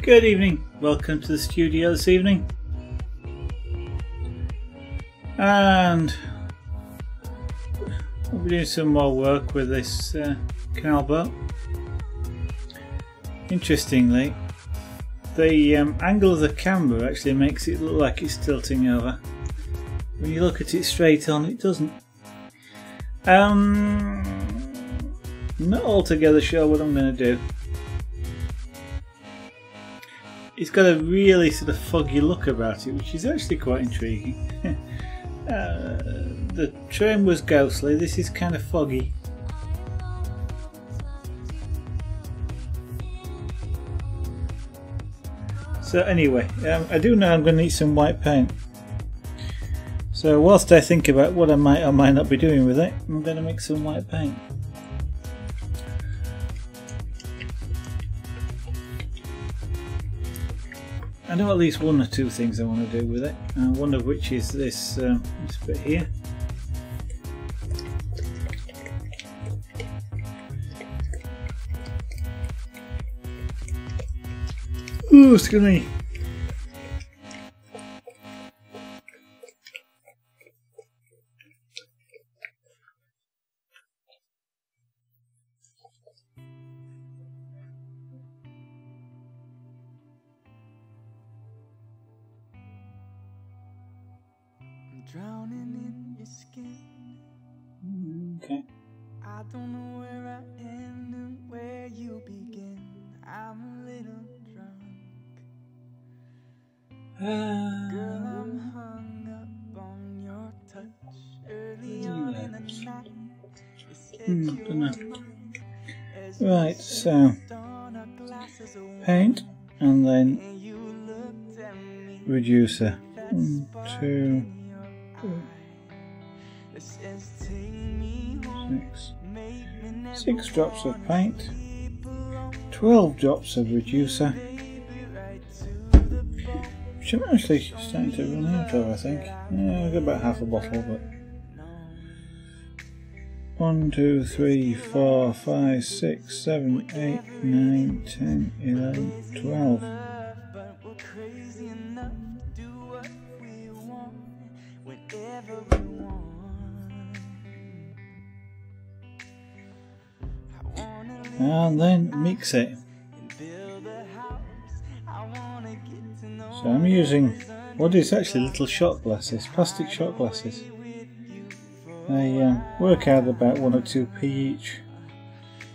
Good evening, welcome to the studio this evening, and we'll be doing some more work with this canal boat. Interestingly, the angle of the camera actually makes it look like it's tilting over. When you look at it straight on, it doesn't. Not altogether sure what I'm going to do. It's got a really sort of foggy look about it, which is actually quite intriguing. The train was ghostly, this is kind of foggy. So anyway, I do know I'm going to need some white paint. So whilst I think about what I might or might not be doing with it, I'm going to mix some white paint. I know at least one or two things I want to do with it, one of which is this bit here. Ooh, excuse me. Drowning in your skin. Okay. I don't know where I end and where you begin. I'm a little drunk. Girl, I'm hung up on your touch. Early on in the night, you said you were mine. Right, so paint and then reducer. 1, 2, 6 drops of paint, 12 drops of reducer, which I'm actually starting to run out of, I think. Yeah, I've got about half a bottle, but 1, 2, 3, 4, 5, 6, 7, 8, 9, 10, 11, 12. And then mix it. So I'm using what is actually little shot glasses, plastic shot glasses. They work out about 1 or 2p each.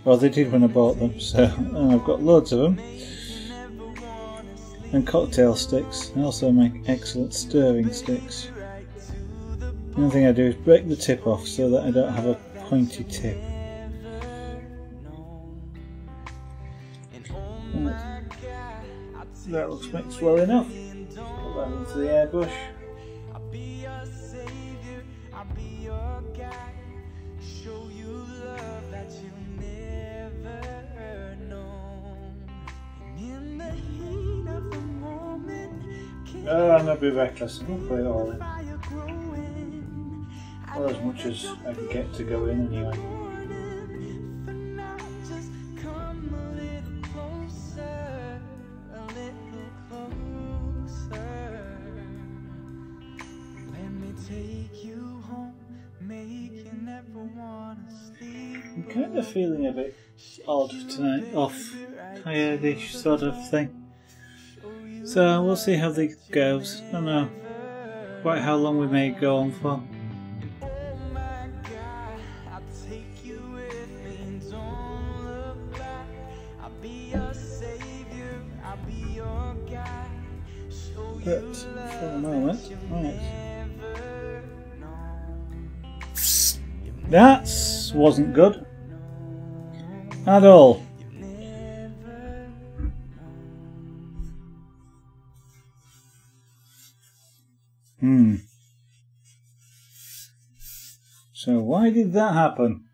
Well, they did when I bought them, so I've got loads of them. And cocktail sticks. I also make excellent stirring sticks. The only thing I do is break the tip off so that I don't have a pointy tip. Right. That looks mixed well enough. Put that into the airbrush. Oh, I'm going to be reckless. I'm going to put it all in. Well, as much as I can get to go in anyway. I'm kind of feeling a bit odd tonight, off, tired-ish sort of thing. So we'll see how this goes. I don't know quite how long we may go on for. But for the moment, right. That wasn't good at all. So why did that happen?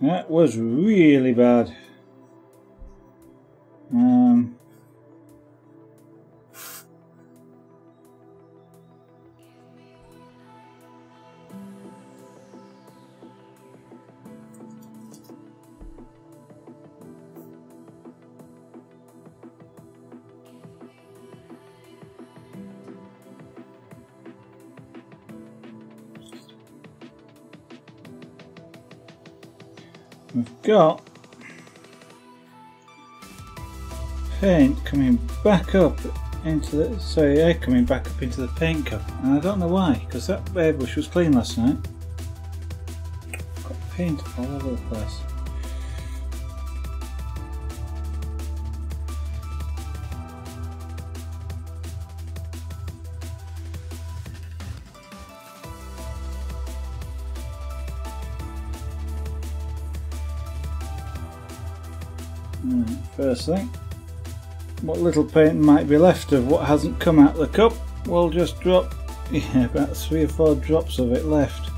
That was really bad. we've got paint coming back up into the air coming back up into the paint cup, and I don't know why, because that airbrush was clean last night. Got paint all over the place. First thing, what little paint might be left of what hasn't come out of the cup, we'll just drop, yeah, about 3 or 4 drops of it left.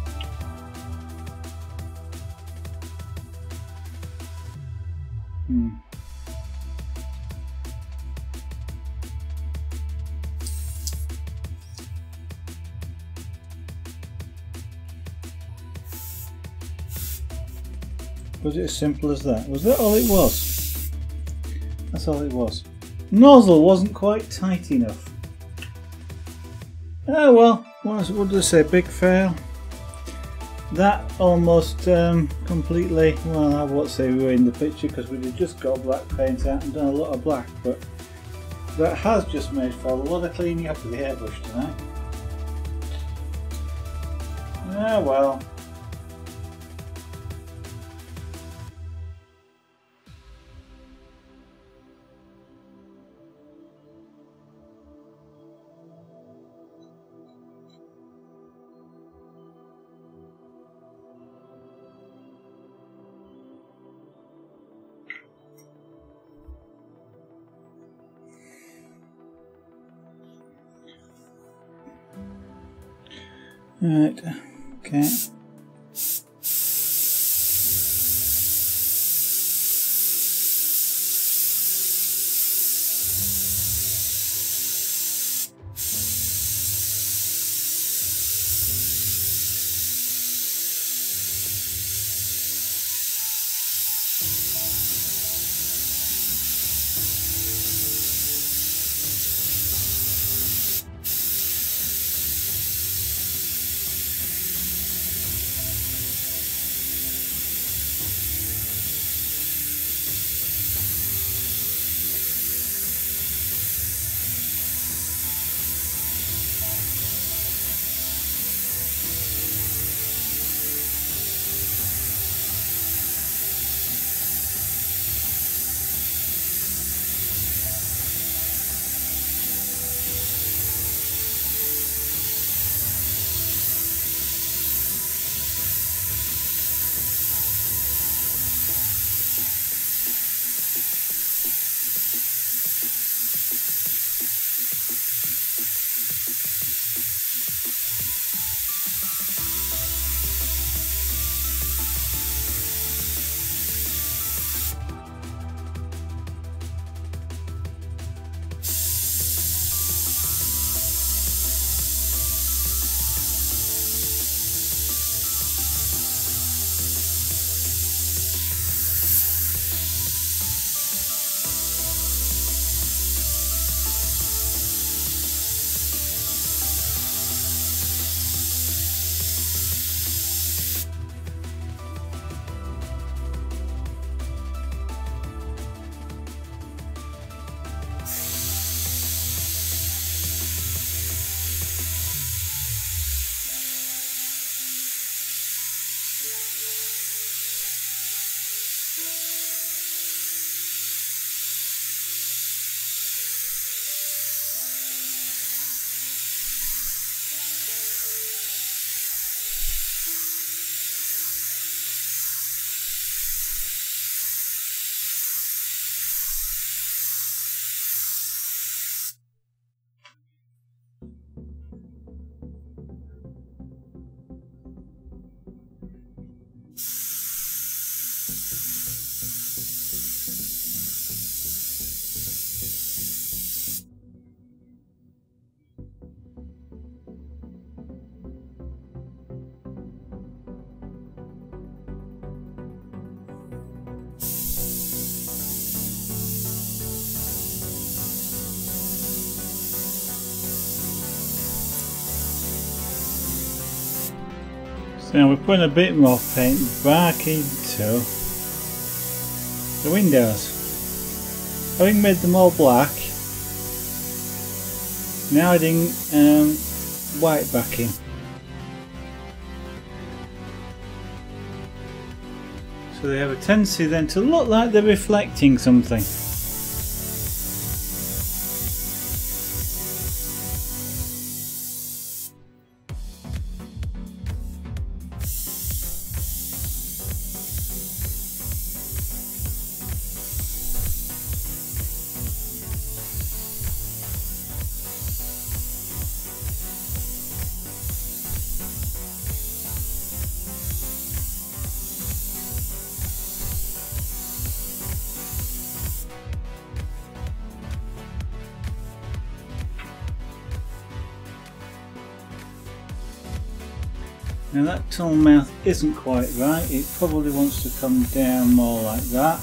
Was it as simple as that? Was that all it was? That's all it was. Nozzle wasn't quite tight enough. Oh well, what did I say? Big fail. That almost completely, well, I won't say ruined the picture because we had just got black paint out and done a lot of black, but that has just made for a lot of cleaning up with the airbrush tonight. Ah well. Right, okay. So now we're putting a bit more paint back into the windows. Having made them all black, now adding white backing. So they have a tendency then to look like they're reflecting something. Now that tunnel mouth isn't quite right, it probably wants to come down more like that.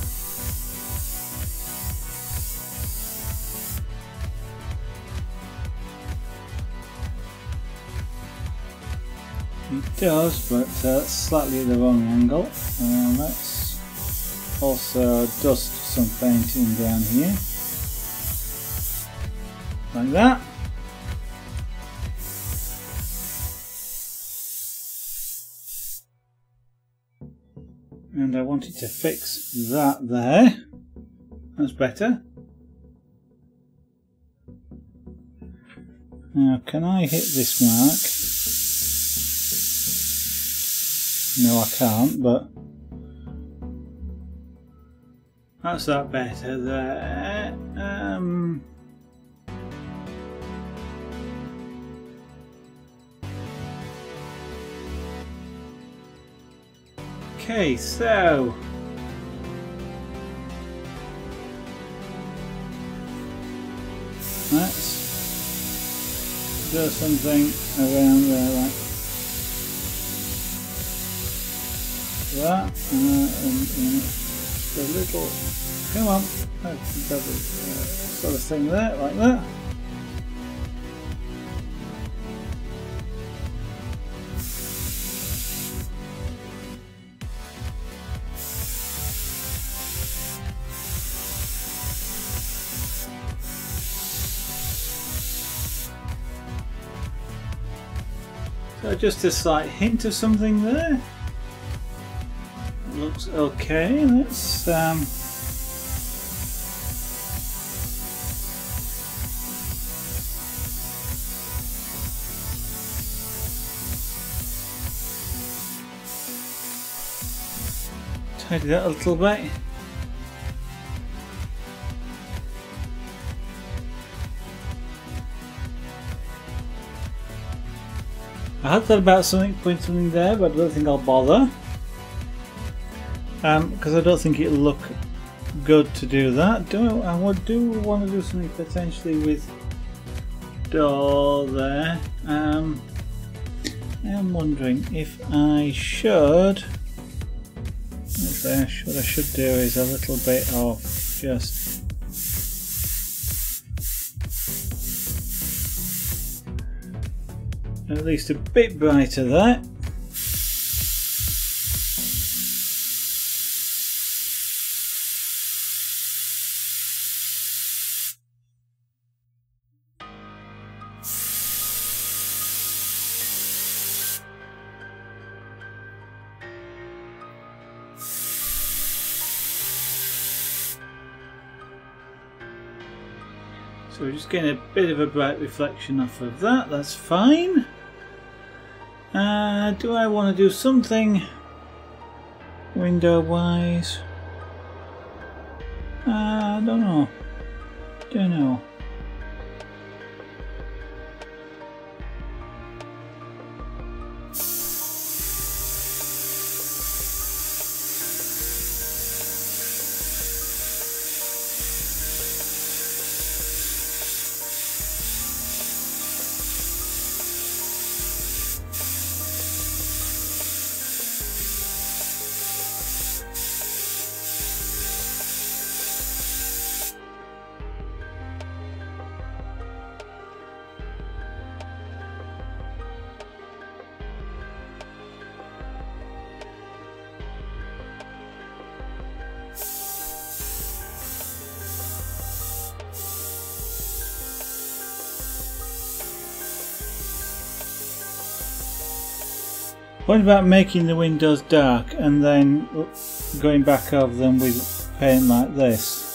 It does, but that's slightly at the wrong angle. Let's also dust some painting down here, like that. And I wanted to fix that there. That's better. Now, can I hit this mark? No, I can't, but that's that better there. Okay, so let's do something around there like that, and a little, come on, sort of thing there, like that. So just a slight hint of something there. Looks okay. Let's tidy that a little bit. I had thought about putting something there, but I don't think I'll bother. Because I don't think it'll look good to do that. I do want to do something potentially with door there. I am wondering if I should. What I should do is a little bit of just at least a bit brighter there. So we're just getting a bit of a bright reflection off of that, that's fine. Do I want to do something window wise? I don't know. Don't know. What about making the windows dark and then going back over them with paint like this?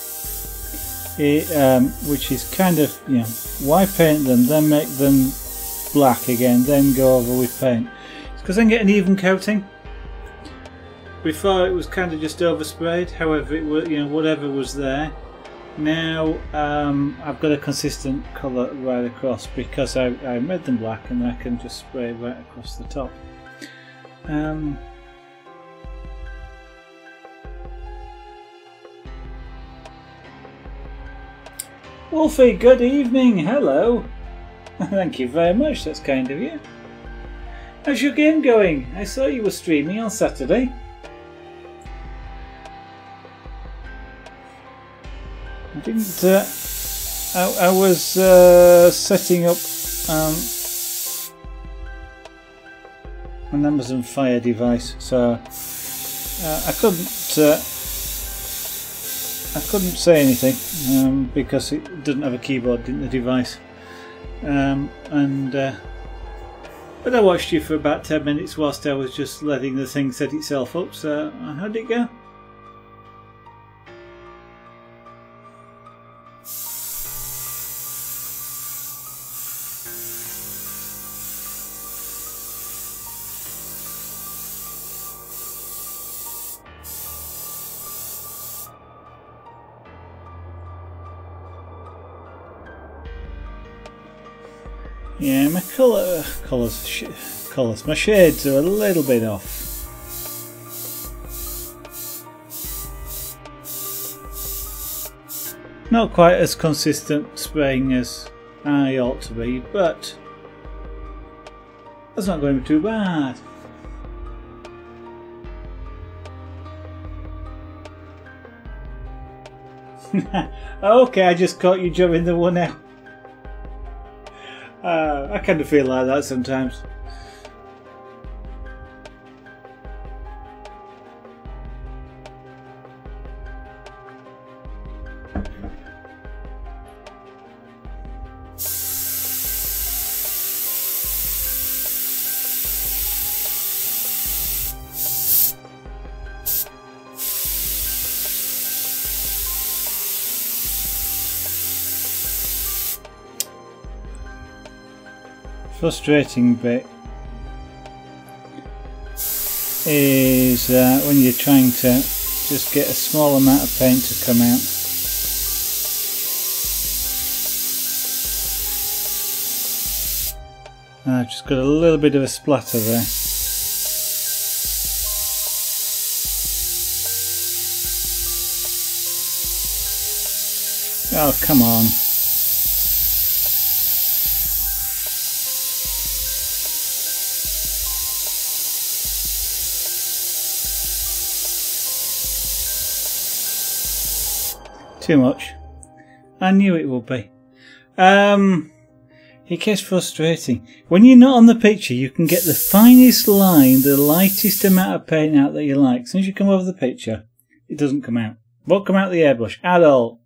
Which is kind of, you know, why paint them, then make them black again, then go over with paint? It's because I can get an even coating. Before it was kind of just oversprayed, however it was, you know, whatever was there. Now I've got a consistent colour right across because I made them black and I can just spray right across the top. Wolfie, good evening, hello. Thank you very much, that's kind of you. How's your game going? I saw you were streaming on Saturday. I didn't, I was setting up an Amazon Fire device, so I couldn't say anything because it doesn't have a keyboard in the device. But I watched you for about 10 minutes whilst I was just letting the thing set itself up. So how did it go? Yeah, my colours, my shades are a little bit off. Not quite as consistent spraying as I ought to be, but that's not going to be too bad. Okay, I just caught you jumping the one out. I kind of feel like that sometimes. Frustrating bit is when you're trying to just get a small amount of paint to come out. I've just got a little bit of a splatter there. Oh, come on. Too much. I knew it would be. It gets frustrating. When you're not on the picture, you can get the finest line, the lightest amount of paint out that you like. As soon as you come over the picture, it doesn't come out. Won't come out the airbrush at all.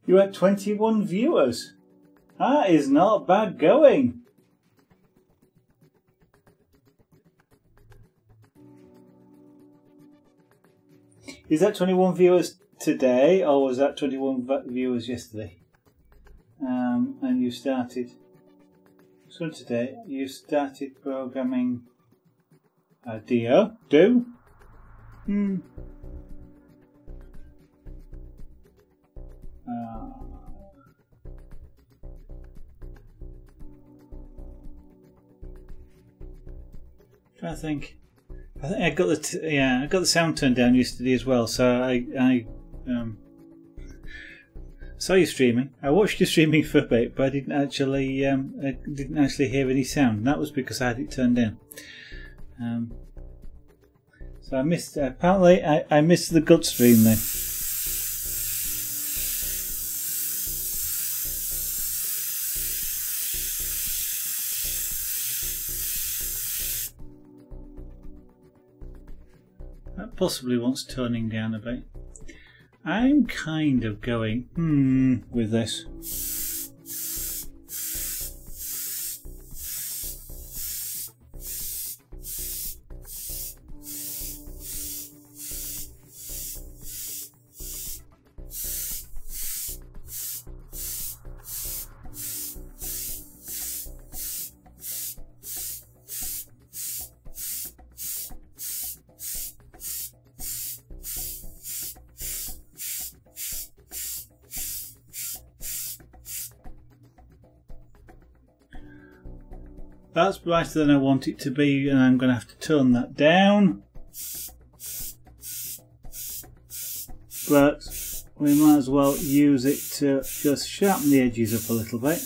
You had 21 viewers. That is not bad going. Is that 21 viewers today, or was that 21 viewers yesterday? And you started. So today you started programming a do? I think I got the I got the sound turned down yesterday as well. So I saw you streaming. I watched you streaming for a bit, but I didn't actually hear any sound. And that was because I had it turned down. So I missed. Apparently, I missed the good stream then. That possibly wants toning down a bit. I'm kind of going with this. That's brighter than I want it to be, and I'm going to have to tone that down. But we might as well use it to just sharpen the edges up a little bit.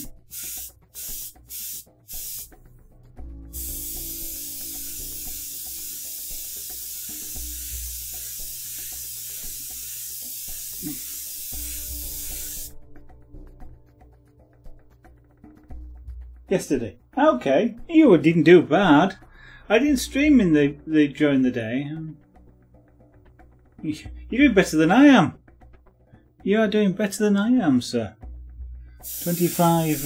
Yesterday. Okay, you didn't do bad. I didn't stream in the during the day. You're doing better than I am. You are doing better than I am, sir. 25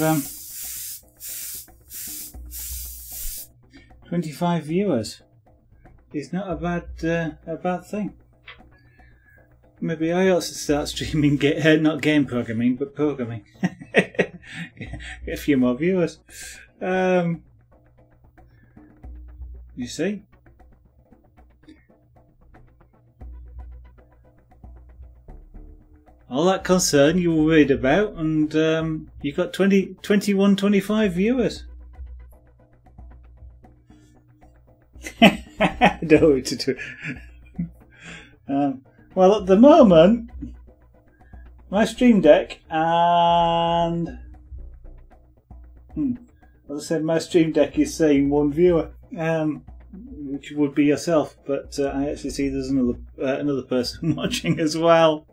viewers is not a bad thing. Maybe I ought to start streaming, not game programming, but programming. Get a few more viewers. You see? All that concern you were worried about, and you got 21, 25 viewers. I don't know what to do. Well, at the moment, my Stream Deck and as I said, my Stream Deck is saying 1 viewer, which would be yourself, but I actually see there's another person watching as well.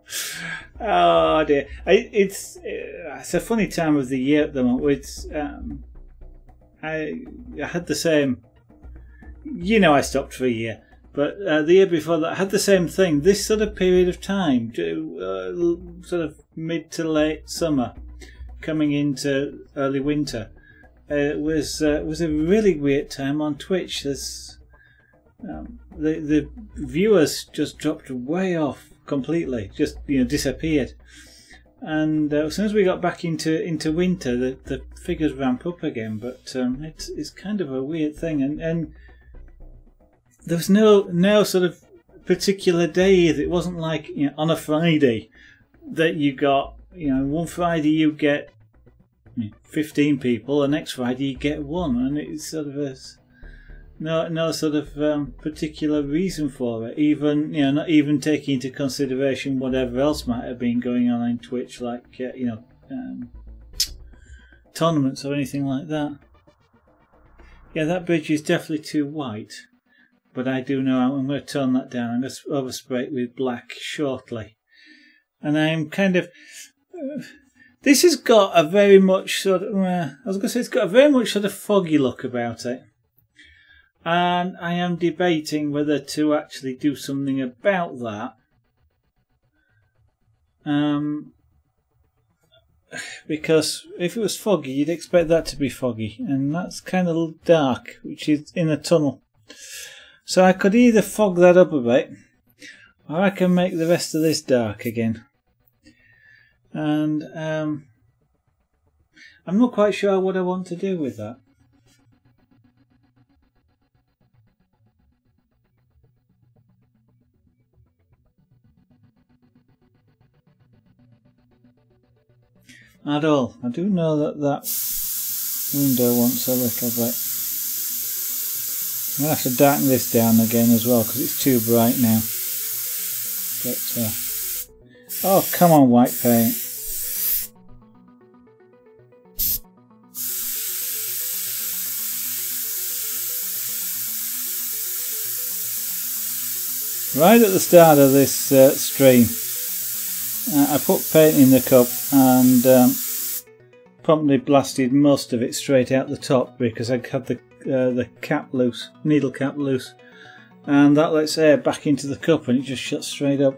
Oh dear, it's a funny time of the year at the moment. It's I had the same. You know, I stopped for a year. But the year before that, I had the same thing. This sort of period of time, sort of mid to late summer, coming into early winter, was a really weird time on Twitch. There's the viewers just dropped way off completely, just disappeared. And as soon as we got back into winter, the figures ramp up again. But it's kind of a weird thing, and there was no sort of particular day either. It wasn't like on a Friday that you got one Friday you get 15 people, the next Friday you get 1, and it's sort of no sort of particular reason for it. Even not even taking into consideration whatever else might have been going on in Twitch, like tournaments or anything like that. Yeah, that bridge is definitely too white. But I do know I'm going to tone that down. I'm going to overspray it with black shortly. And I'm kind of... this has got a very much sort of... I was going to say it's got a very much sort of foggy look about it. And I am debating whether to actually do something about that. Because if it was foggy, you'd expect that to be foggy. And that's kind of dark, which is in a tunnel. So I could either fog that up a bit, or I can make the rest of this dark again. And I'm not quite sure what I want to do with that. At all. I do know that window wants a little bit. I'm going to have to darken this down again as well because it's too bright now. But, oh, come on, white paint. Right at the start of this stream, I put paint in the cup and promptly blasted most of it straight out the top because I had the cap loose, needle cap loose, and that lets air back into the cup and it just shuts straight up.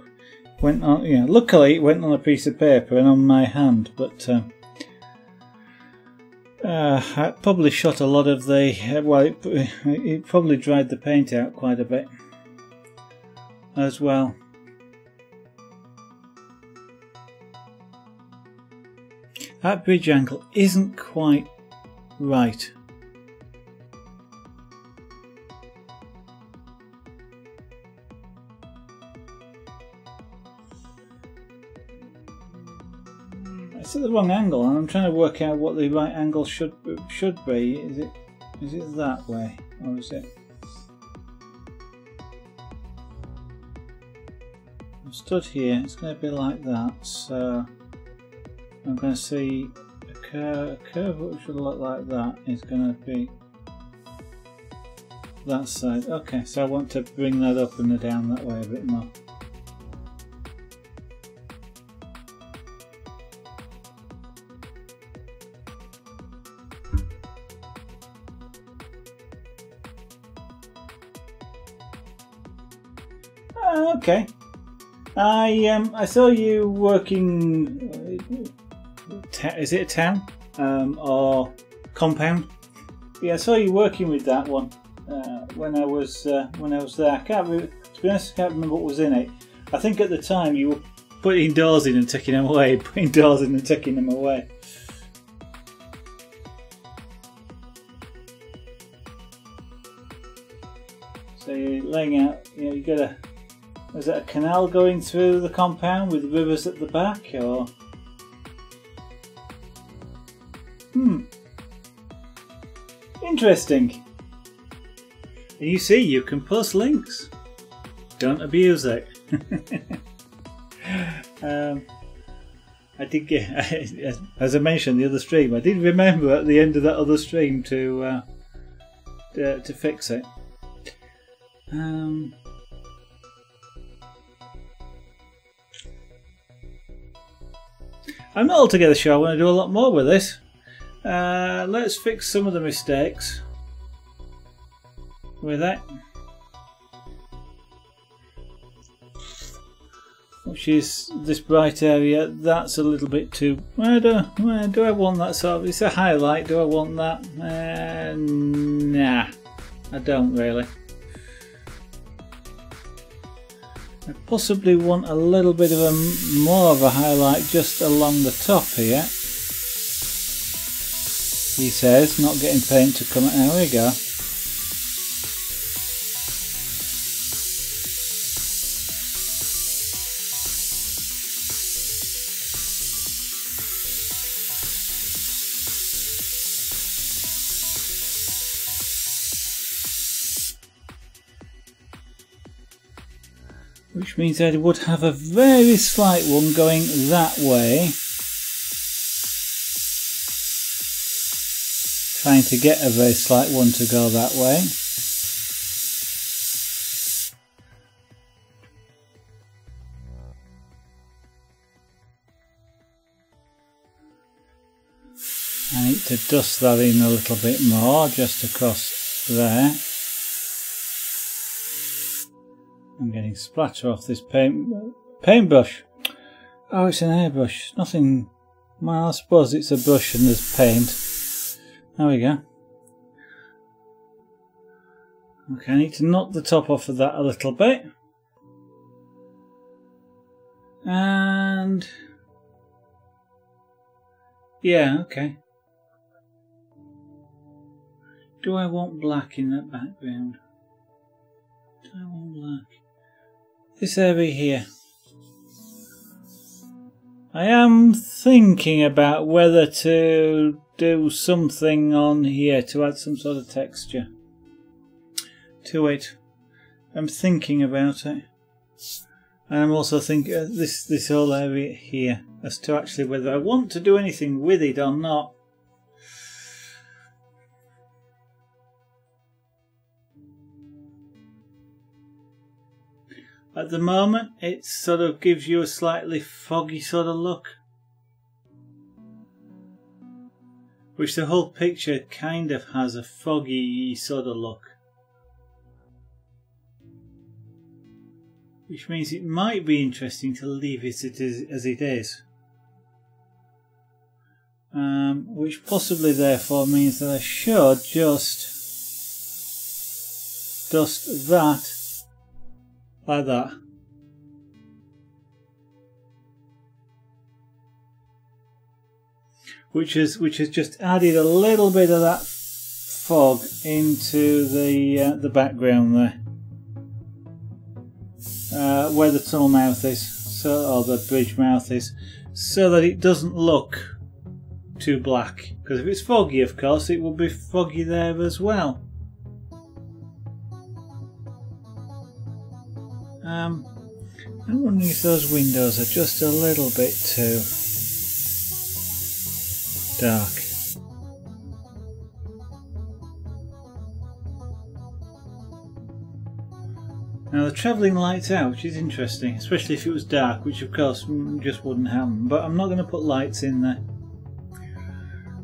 Went on, you know, luckily it went on a piece of paper and on my hand, but I probably shot a lot of the well, it probably dried the paint out quite a bit as well. That bridge angle isn't quite right. It's at the wrong angle, and I'm trying to work out what the right angle should be. Is it that way, or is it? I'm stood here. It's going to be like that. So I'm going to see a curve which should look like that is going to be that side. Okay, so I want to bring that up and down that way a bit more. Okay. I saw you working. Is it a town or compound? Yeah, I saw you working with that one when I was there. To be honest, I can't remember what was in it. I think at the time you were putting doors in and taking them away, putting doors in and taking them away. So you're laying out. You know, you got a. Was it a canal going through the compound with rivers at the back, or? Interesting. And you see, you can post links. Don't abuse it. I did get, as I mentioned the other stream, I did remember at the end of that other stream to fix it. I'm not altogether sure I want to do a lot more with this. Let's fix some of the mistakes with that. Which is this bright area. That's a little bit too... do I want that sort of... It's a highlight. Do I want that? Nah. I don't really. I possibly want a little bit of more of a highlight just along the top here. He says, not getting paint to come out. There we go. Which means I would have a very slight one going that way. Trying to get a very slight one to go that way. I need to dust that in a little bit more, just across there. I'm getting splatter off this paintbrush. Oh, it's an airbrush. Nothing. Well, I suppose it's a brush and there's paint. There we go. Okay, I need to knock the top off of that a little bit. And yeah, okay. Do I want black in that background? Do I want black? This area here. I am thinking about whether to do something on here to add some sort of texture. to it. I'm thinking about it, and I'm also thinking this whole area here as to actually whether I want to do anything with it or not. At the moment, it sort of gives you a slightly foggy sort of look, which the whole picture kind of has a foggy sort of look, which means it might be interesting to leave it as it is, which possibly therefore means that I should just dust that like that. Which has just added a little bit of that fog into the background there, where the tunnel mouth is, or the bridge mouth is, so that it doesn't look too black. Because if it's foggy, of course, it will be foggy there as well. I'm wondering if those windows are just a little bit too dark. Now the travelling lights out, which is interesting, especially if it was dark, which of course just wouldn't happen, but I'm not going to put lights in there.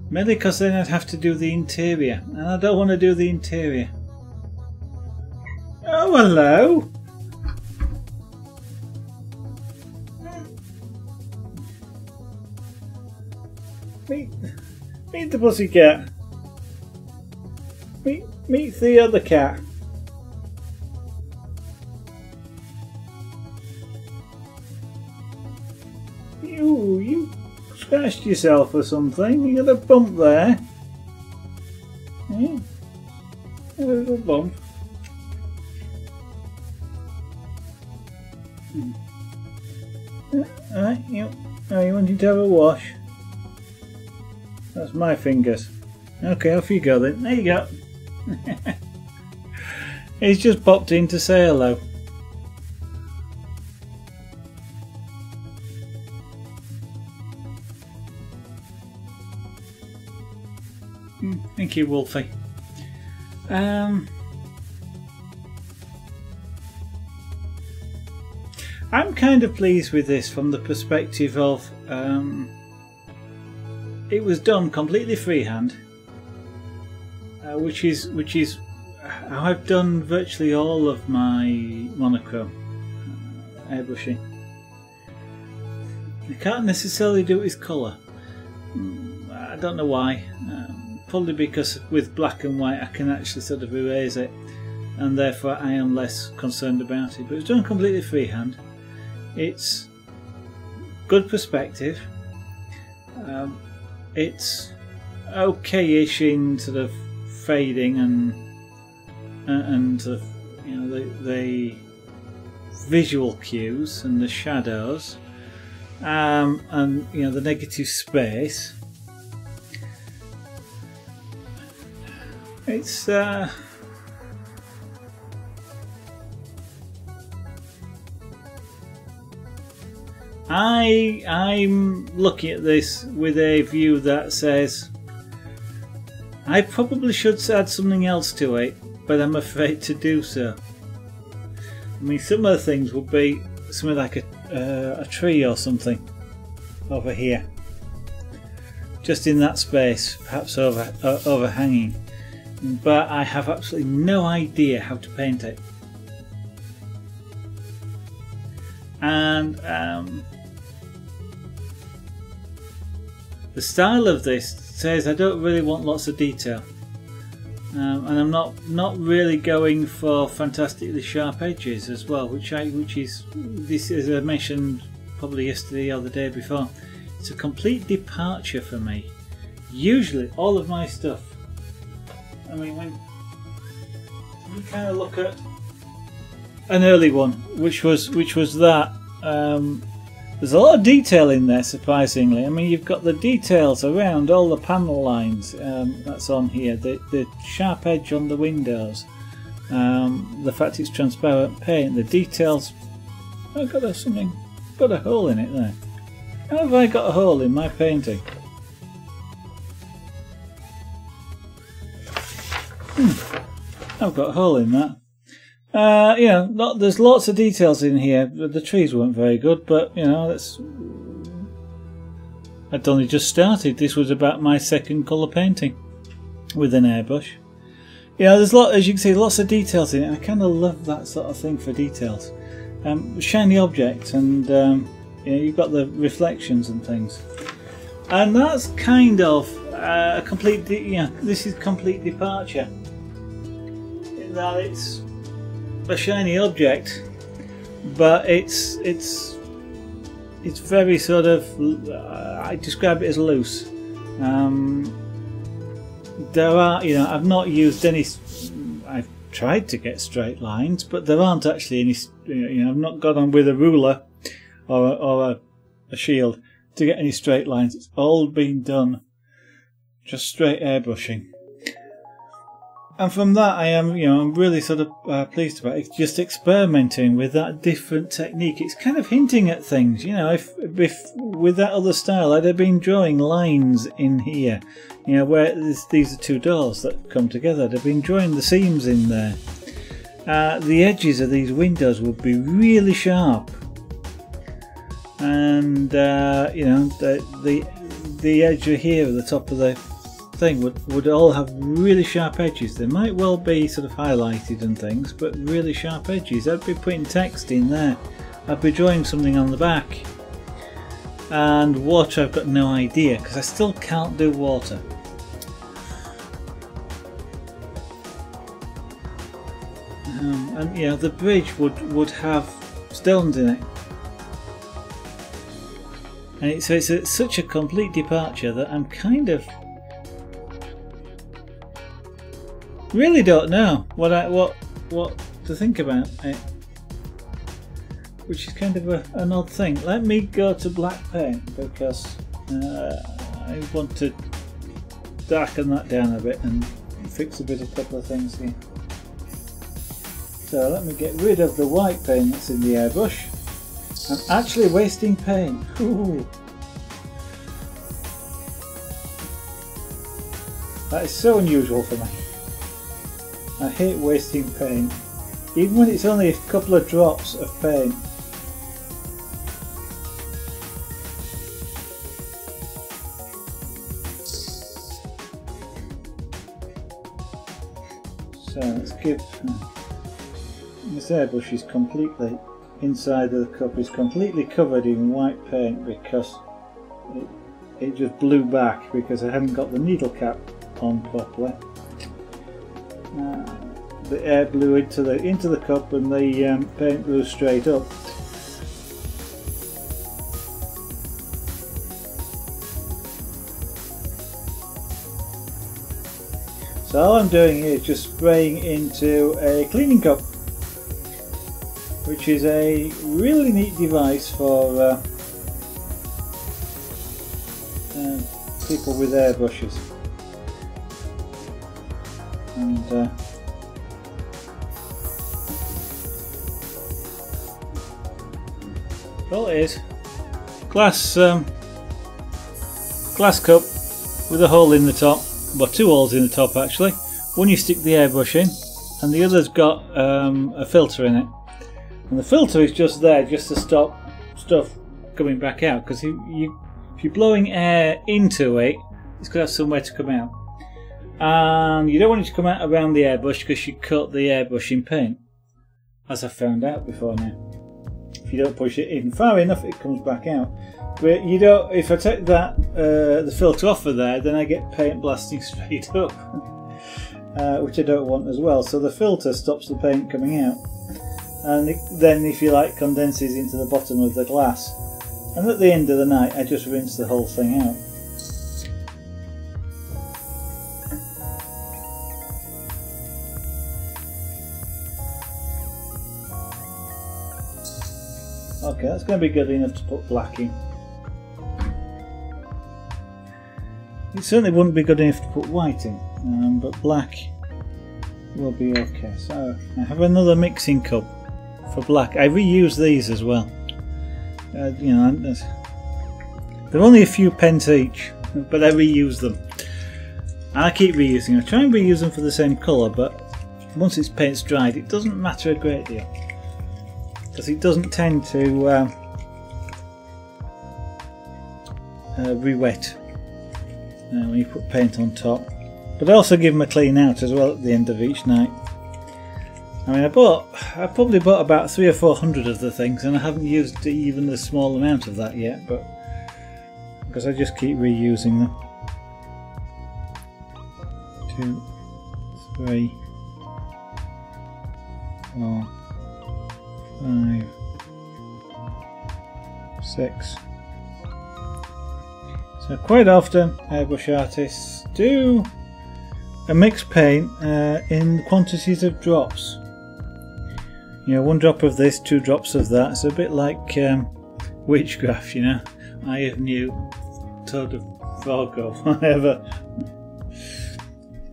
Mainly because then I'd have to do the interior, and I don't want to do the interior. Oh, hello! Meet the pussycat. Meet the other cat. You scratched yourself or something. You got a bump there. Yeah. A little bump. Alright, you wanting to have a wash? That's my fingers. Okay, off you go then. There you go. He's just popped in to say hello. Thank you, Wolfie. I'm kind of pleased with this from the perspective of it was done completely freehand, which is how I've done virtually all of my monochrome airbrushing. I can't necessarily do it with colour. I don't know why. Probably because with black and white I can actually sort of erase it, and therefore I am less concerned about it. But it's done completely freehand. It's good perspective. It's okay-ish in sort of fading and sort of, you know, the visual cues and the shadows, and you know, the negative space. It's I'm looking at this with a view that says I probably should add something else to it, but I'm afraid to do so. I mean, some of the things would be something like a tree or something over here, just in that space, perhaps overhanging. But I have absolutely no idea how to paint it. And the style of this says I don't really want lots of detail, and I'm not really going for fantastically sharp edges as well, which is this, as I mentioned probably yesterday or the day before, it's a complete departure for me. Usually all of my stuff, I mean, when you kind of look at an early one, which was that, there's a lot of detail in there, surprisingly. I mean, you've got the details around all the panel lines, that's on here, the sharp edge on the windows, the fact it's transparent paint, the details. I've got a hole in it there. How have I got a hole in my painting? I've got a hole in that. You know, there's lots of details in here. The trees weren't very good, but you know, I'd only just started. This was about my second colour painting with an airbrush. Yeah, there's as you can see, lots of details in it. I kind of love that sort of thing for details. Shiny objects, and you know, you've got the reflections and things. And that's kind of a complete, this is complete departure. In that it's a shiny object, but it's very sort of, I describe it as loose. There are, you know, I've not used any. I've tried to get straight lines, but there aren't actually any. You know, I've not gone on with a ruler or a shield to get any straight lines. It's all been done just straight airbrushing. And from that, I am, you know, I'm really sort of pleased about it. Just experimenting with that different technique. It's kind of hinting at things, you know. If with that other style, I'd have been drawing lines in here, you know, where these are two doors that come together. I'd have been drawing the seams in there. The edges of these windows would be really sharp, and you know, the edge here at the top of the thing would all have really sharp edges. They might well be sort of highlighted and things, but really sharp edges. I'd be putting text in there. I'd be drawing something on the back. And water, I've got no idea, because I still can't do water. And you know, the bridge would have stones in it. And so it's such a complete departure that I'm kind of really don't know what to think about it, which is kind of an odd thing. Let me go to black paint, because I want to darken that down a bit and fix a couple of things here. So let me get rid of the white paint that's in the airbrush. I'm actually wasting paint. Ooh. That is so unusual for me. I hate wasting paint, even when it's only a couple of drops of paint. So let's give this airbrush is completely inside of the cup is completely covered in white paint, because it just blew back because I hadn't got the needle cap on properly. The air blew into the cup, and the paint blew straight up. So all I'm doing here is just spraying into a cleaning cup, which is a really neat device for people with airbrushes. And all it is, glass cup with a hole in the top, well, two holes in the top actually. One you stick the airbrush in, and the other's got a filter in it. And the filter is just there just to stop stuff coming back out, because if you're blowing air into it, it's going to have somewhere to come out. And you don't want it to come out around the airbrush, because you cut the airbrush in paint, as I found out before now. If you don't push it in far enough, it comes back out. But you don't. If I take that the filter off of there, then I get paint blasting straight up, which I don't want as well. So the filter stops the paint coming out, and then, if you like, condenses into the bottom of the glass. And at the end of the night, I just rinse the whole thing out. Okay, that's going to be good enough to put black in. It certainly wouldn't be good enough to put white in, but black will be okay. So I have another mixing cup for black. I reuse these as well. You know, they're only a few pence each, but I reuse them. And I keep reusing them. I try and reuse them for the same colour, but once its paint's dried, it doesn't matter a great deal, because it doesn't tend to re-wet when you put paint on top. But I also give them a clean out as well at the end of each night. I mean, I probably bought about 300 or 400 of the things, and I haven't used even a small amount of that yet, but because I just keep reusing them. 2, 3, 4, 5, 6. So quite often airbrush artists do a mixed paint in quantities of drops. You know, 1 drop of this, 2 drops of that. It's a bit like witchcraft, you know. Eye of new, toad of frog or whatever.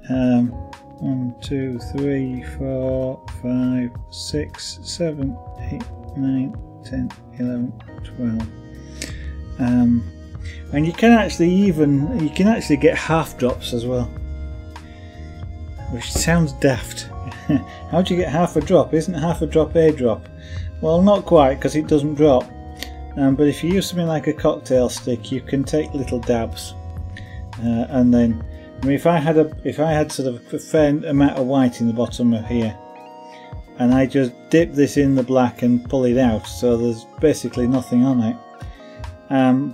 1, 2, 3, 4, 5, 6, 7, 8, 9, 10, 11, 12. And you can actually get half drops as well, which sounds daft. How do you get half a drop? Isn't half a drop a drop? Well, not quite, because it doesn't drop. But if you use something like a cocktail stick, you can take little dabs, and then, I mean, if I had sort of a fair amount of white in the bottom of here, and I just dip this in the black and pull it out, so there's basically nothing on it.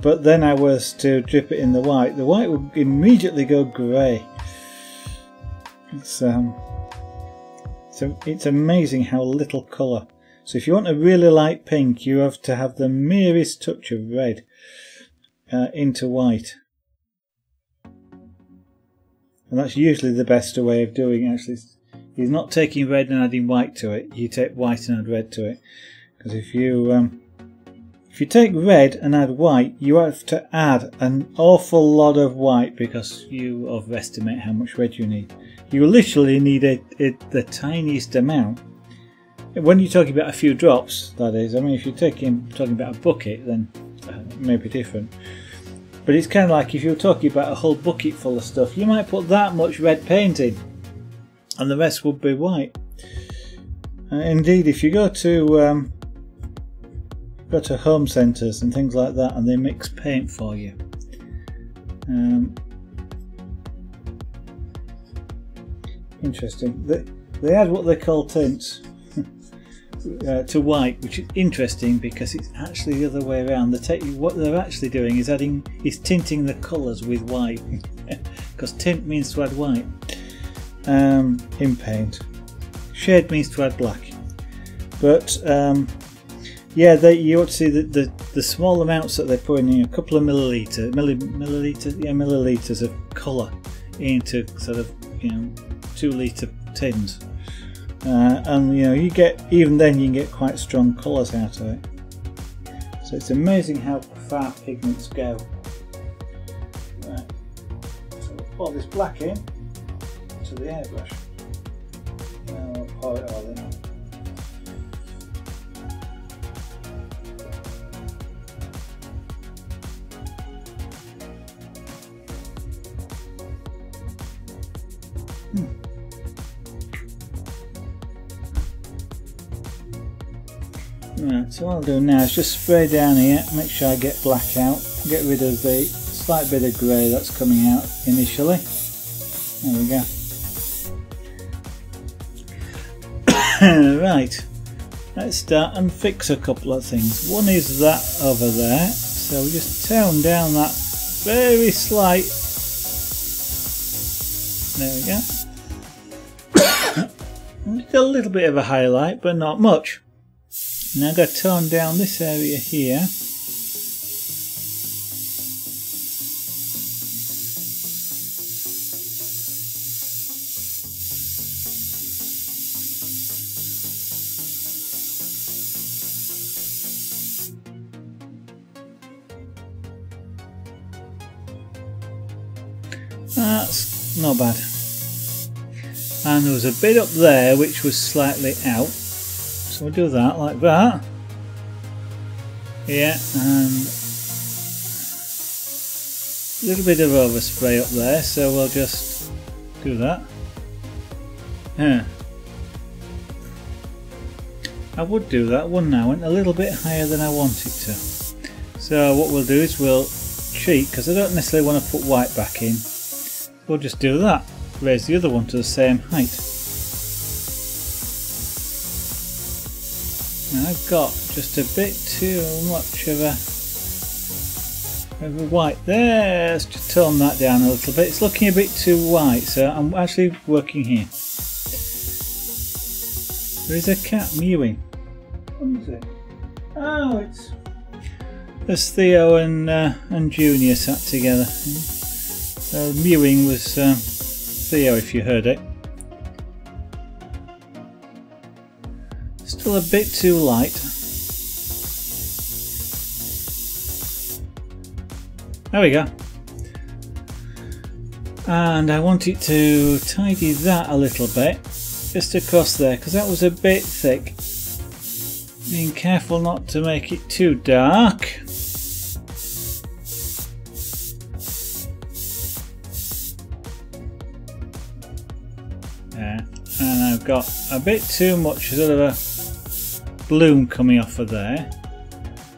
But then I was to drip it in the white would immediately go grey. It's amazing how little colour. So if you want a really light pink, you have to have the merest touch of red into white. And that's usually the best way of doing it, actually. You're not taking red and adding white to it, you take white and add red to it. Because if you take red and add white, you have to add an awful lot of white, because you overestimate how much red you need. You literally need the tiniest amount. When you're talking about a few drops, that is. I mean, if you're talking about a bucket, then it may be different. But it's kind of like if you're talking about a whole bucket full of stuff, you might put that much red paint in, and the rest would be white. Indeed, if you go to home centres and things like that, and they mix paint for you. Interesting. They add what they call tints to white, which is interesting because it's actually the other way around. What they're actually doing is tinting the colours with white, because tint means to add white in paint. Shade means to add black. But yeah, you ought to see the small amounts that they put in, a couple of millilitres of colour into sort of 2 litre tins, and you get, even then you can get quite strong colours out of it. So it's amazing how far pigments go. Right, so we'll pour this black in to the airbrush, and we'll pour it all in. Right, so what I'll do now is just spray down here, make sure I get black out, get rid of the slight bit of grey that's coming out initially. There we go. Right, let's start and fix a couple of things. One is that over there, so we just tone down that very slight. There we go. Just a little bit of a highlight, but not much. Now I'm going to tone down this area here. That's not bad. and there was a bit up there which was slightly out, so we'll do that like that. Yeah, and a little bit of overspray up there, so we'll just do that. Yeah, I would do that, wouldn't I? Went a little bit higher than I wanted to. So what we'll do is we'll cheat, because I don't necessarily want to put white back in. We'll just do that. Raise the other one to the same height. Now I've got just a bit too much of a white there. Let's just tone that down a little bit. It's looking a bit too white, so I'm actually working here. There is a cat mewing. What is it? Oh, it's Theo and Junior sat together. Mewing was Theo, if you heard it. Still a bit too light. There we go. And I want it to tidy that a little bit, just across there, because that was a bit thick. Being careful not to make it too dark. And I've got a bit too much sort of a bloom coming off of there,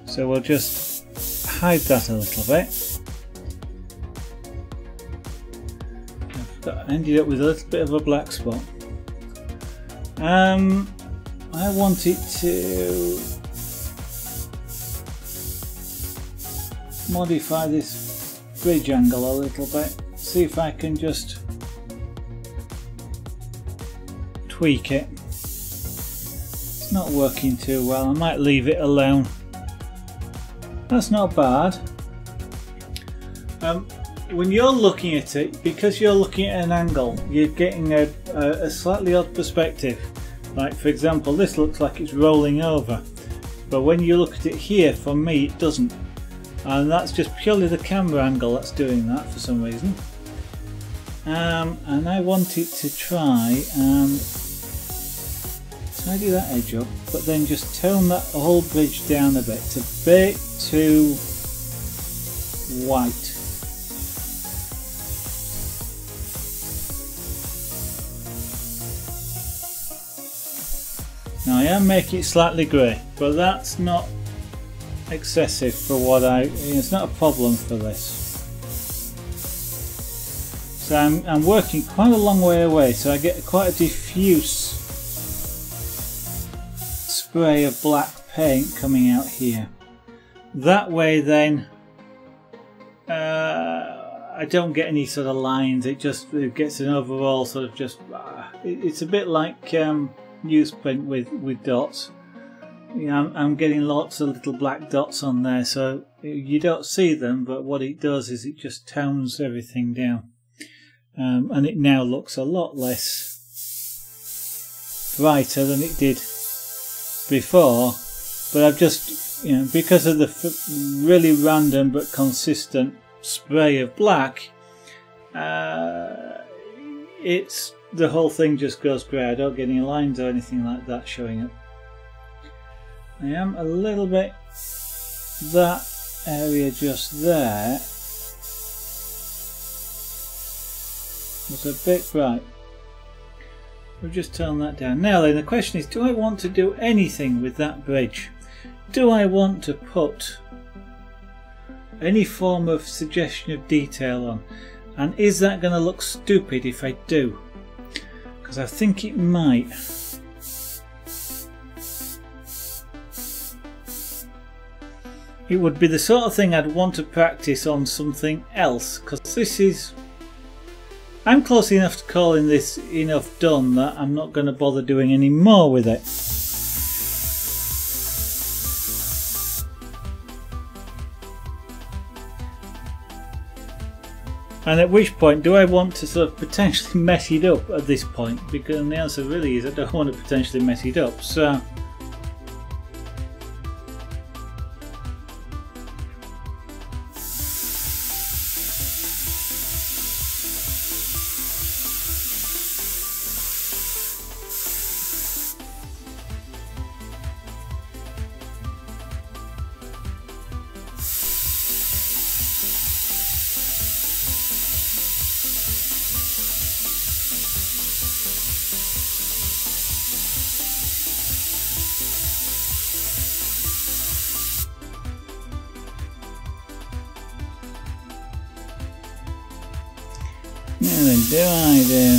so we'll just hide that a little bit. I've ended up with a little bit of a black spot. I want it to modify this bridge angle a little bit, see if I can just tweak it. It's not working too well. I might leave it alone. That's not bad. When you're looking at it, because you're looking at an angle, you're getting a slightly odd perspective. Like, for example, this looks like it's rolling over, but when you look at it here, for me it doesn't, and that's just purely the camera angle that's doing that for some reason. And I want it to try and tidy that edge up, but then just tone that whole bridge down a bit. It's a bit too white. Now I am making it slightly grey, but that's not excessive for what it's not a problem for this. So I'm working quite a long way away, so I get quite a diffuse spray of black paint coming out here. That way then I don't get any sort of lines, it gets an overall sort of just it's a bit like newsprint with dots. You know, I'm getting lots of little black dots on there, so you don't see them, but what it does is it just tones everything down, and it now looks a lot less brighter than it did before. But I've just, you know, because of the really random but consistent spray of black, it's the whole thing just goes grey. I don't get any lines or anything like that showing up. I am a little bit, that area just there was a bit bright. We'll just turn that down. Now then, the question is, do I want to do anything with that bridge? Do I want to put any form of suggestion of detail on? And is that going to look stupid if I do? Because I think it might. It would be the sort of thing I'd want to practice on something else, because this is... I'm close enough to calling this enough done that I'm not going to bother doing any more with it. And at which point do I want to sort of potentially mess it up at this point? Because the answer really is I don't want to potentially mess it up. So I do.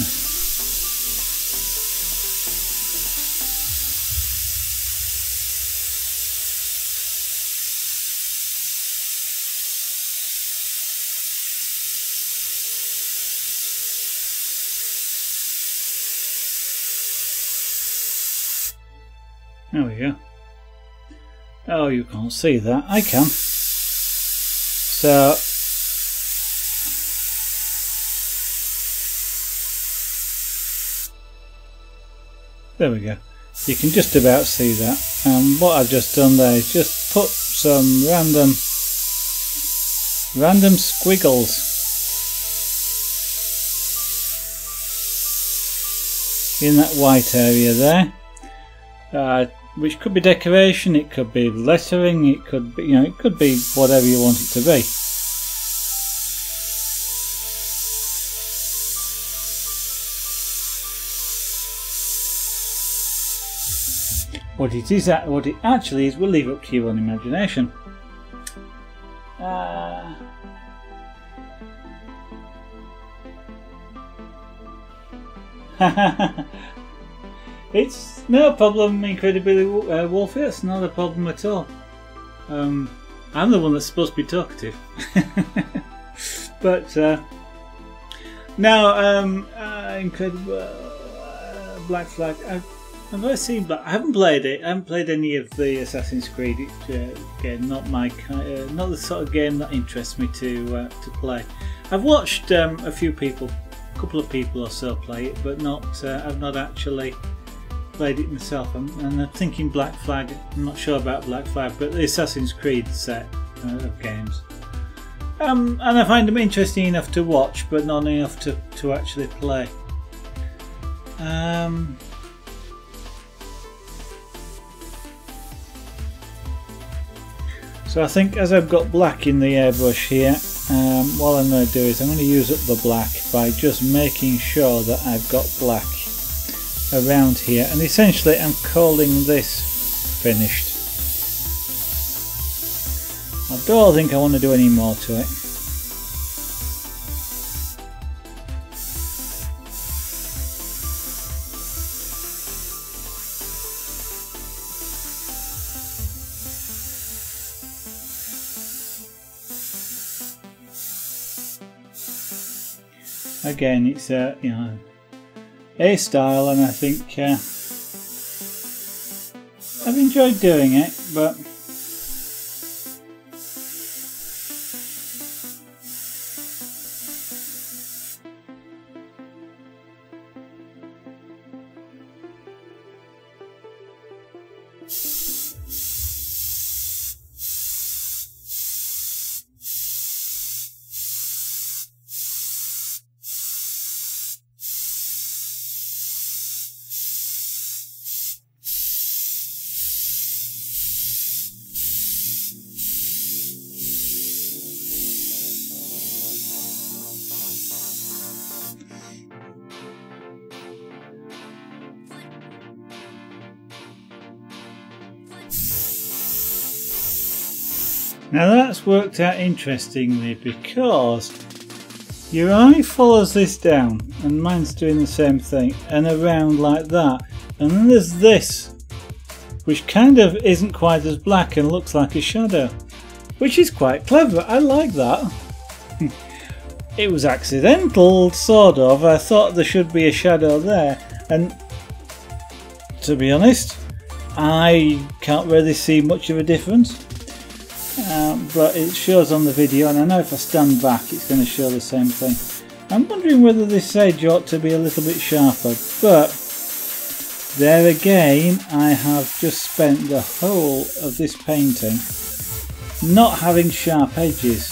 There we go. Oh, you can't see that. I can. So there we go. You can just about see that. What I've just done there is just put some random squiggles in that white area there. Which could be decoration, it could be lettering, it could be, it could be whatever you want it to be. What it actually is, we'll leave up to your own imagination. It's no problem, incredibly Wolfie, it's not a problem at all. I'm the one that's supposed to be talkative. But now, incredible Black Flag. I've never seen Black. I haven't played it. I haven't played any of the Assassin's Creed. It's again not my not the sort of game that interests me to play. I've watched a couple of people or so play it, but not. I've not actually played it myself. And I'm thinking Black Flag. I'm not sure about Black Flag, but the Assassin's Creed set of games. And I find them interesting enough to watch, but not enough to actually play. So I think as I've got black in the airbrush here, what I'm going to do is I'm going to use up the black by just making sure that I've got black around here, and essentially I'm calling this finished. I don't think I want to do any more to it. Again, it's a style, and I think I've enjoyed doing it, but now that's worked out interestingly, because your eye follows this down, and mine's doing the same thing, and around like that, and then there's this, which kind of isn't quite as black and looks like a shadow, which is quite clever. I like that. It was accidental, sort of. I thought there should be a shadow there, and to be honest, I can't really see much of a difference. But it shows on the video, and I know if I stand back it's going to show the same thing. I'm wondering whether this edge ought to be a little bit sharper, but there again I have just spent the whole of this painting not having sharp edges.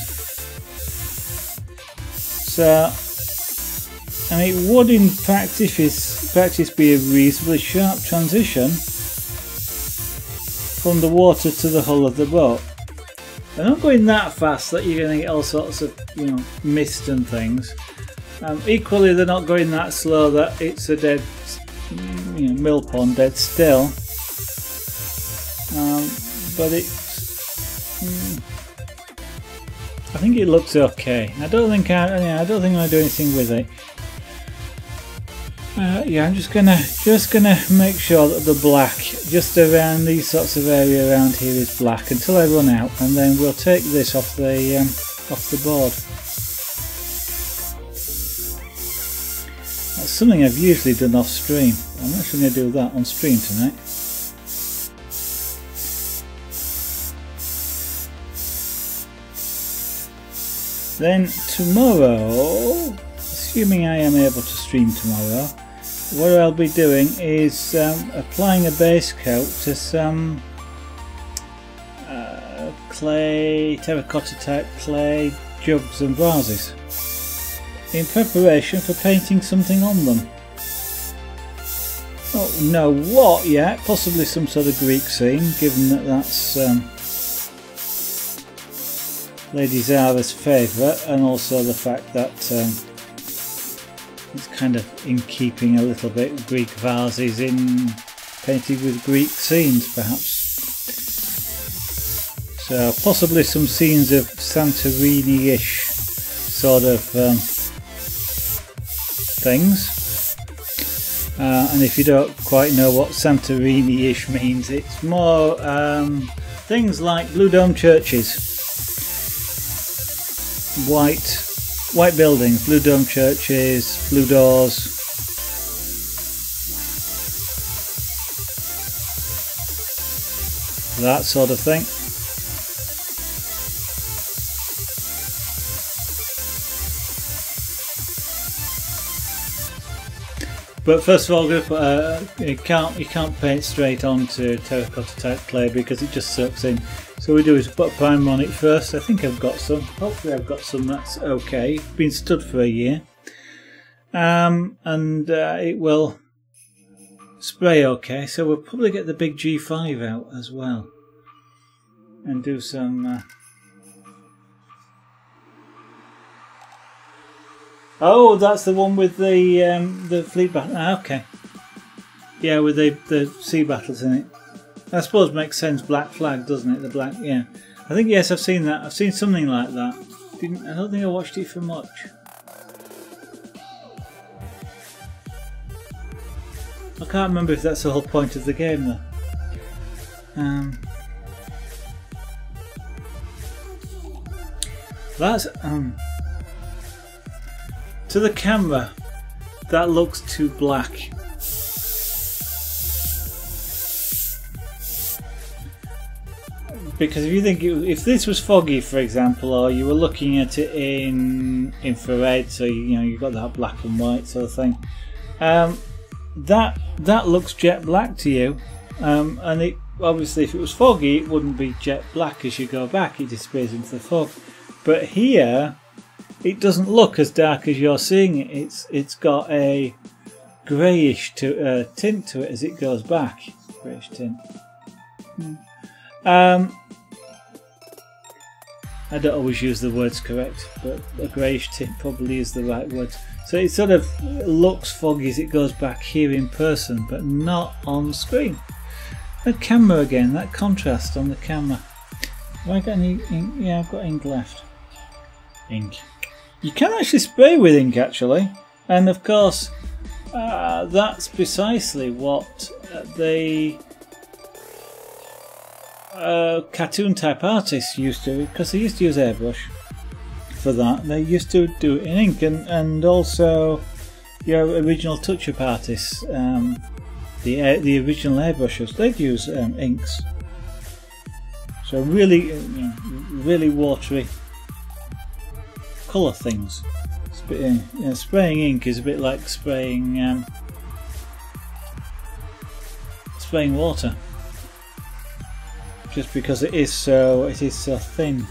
So, and it would in practice be a reasonably sharp transition from the water to the hull of the boat. They're not going that fast that you're going to get all sorts of, mist and things. Equally, they're not going that slow that it's a dead, mill pond, dead still. But it's, I think it looks okay. I don't think I'm going to do anything with it. Yeah, I'm just gonna make sure that the black just around these sorts of area around here is black until I run out, and then we'll take this off the board. That's something I've usually done off stream. I'm actually going to do that on stream tonight. Then tomorrow, assuming I am able to stream tomorrow, what I'll be doing is applying a base coat to some clay, terracotta type clay jugs and vases in preparation for painting something on them. Oh no, what yet? Possibly some sort of Greek scene, given that that's Lady Zara's favourite, and also the fact that it's kind of in keeping a little bit with Greek vases in painted with Greek scenes perhaps. So possibly some scenes of Santorini-ish sort of things. And if you don't quite know what Santorini-ish means, it's more things like blue dome churches. White buildings, blue dome churches, blue doors. That sort of thing. But first of all, you can't paint straight onto terracotta type clay because it just soaks in. So what we do is put a primer on it first. I think I've got some. Hopefully I've got some that's okay. Been stood for a year. And it will spray okay. So we'll probably get the big G5 out as well. And do some... Oh, that's the one with the fleet battle. Ah, okay. Yeah, with the sea battles in it. I suppose it makes sense. Black flag, doesn't it? The black, yeah. I think yes, I've seen that. I've seen something like that. I don't think I watched it for much. I can't remember if that's the whole point of the game though. That's to the camera, that looks too black. Because if you think if this was foggy, for example, or you were looking at it in infrared, so you've got that black and white sort of thing, that looks jet black to you, and it obviously if it was foggy, it wouldn't be jet black. As you go back, it disappears into the fog. But here, it doesn't look as dark as you're seeing it. It's got a greyish tint to it as it goes back. Greyish tint. I don't always use the words correct, but a greyish tint probably is the right word. So it sort of looks foggy as it goes back here in person, but not on screen. The camera again, that contrast on the camera. Have I got any ink? Yeah, I've got ink left. Ink. You can actually spray with ink actually, and of course that's precisely what the cartoon type artists used to, because they used to use airbrush for that. They used to do it in ink, and also your original touch-up artists, the original airbrushers, they'd use inks. So really, really watery colour things. Spraying ink is a bit like spraying water, just because it is so thin.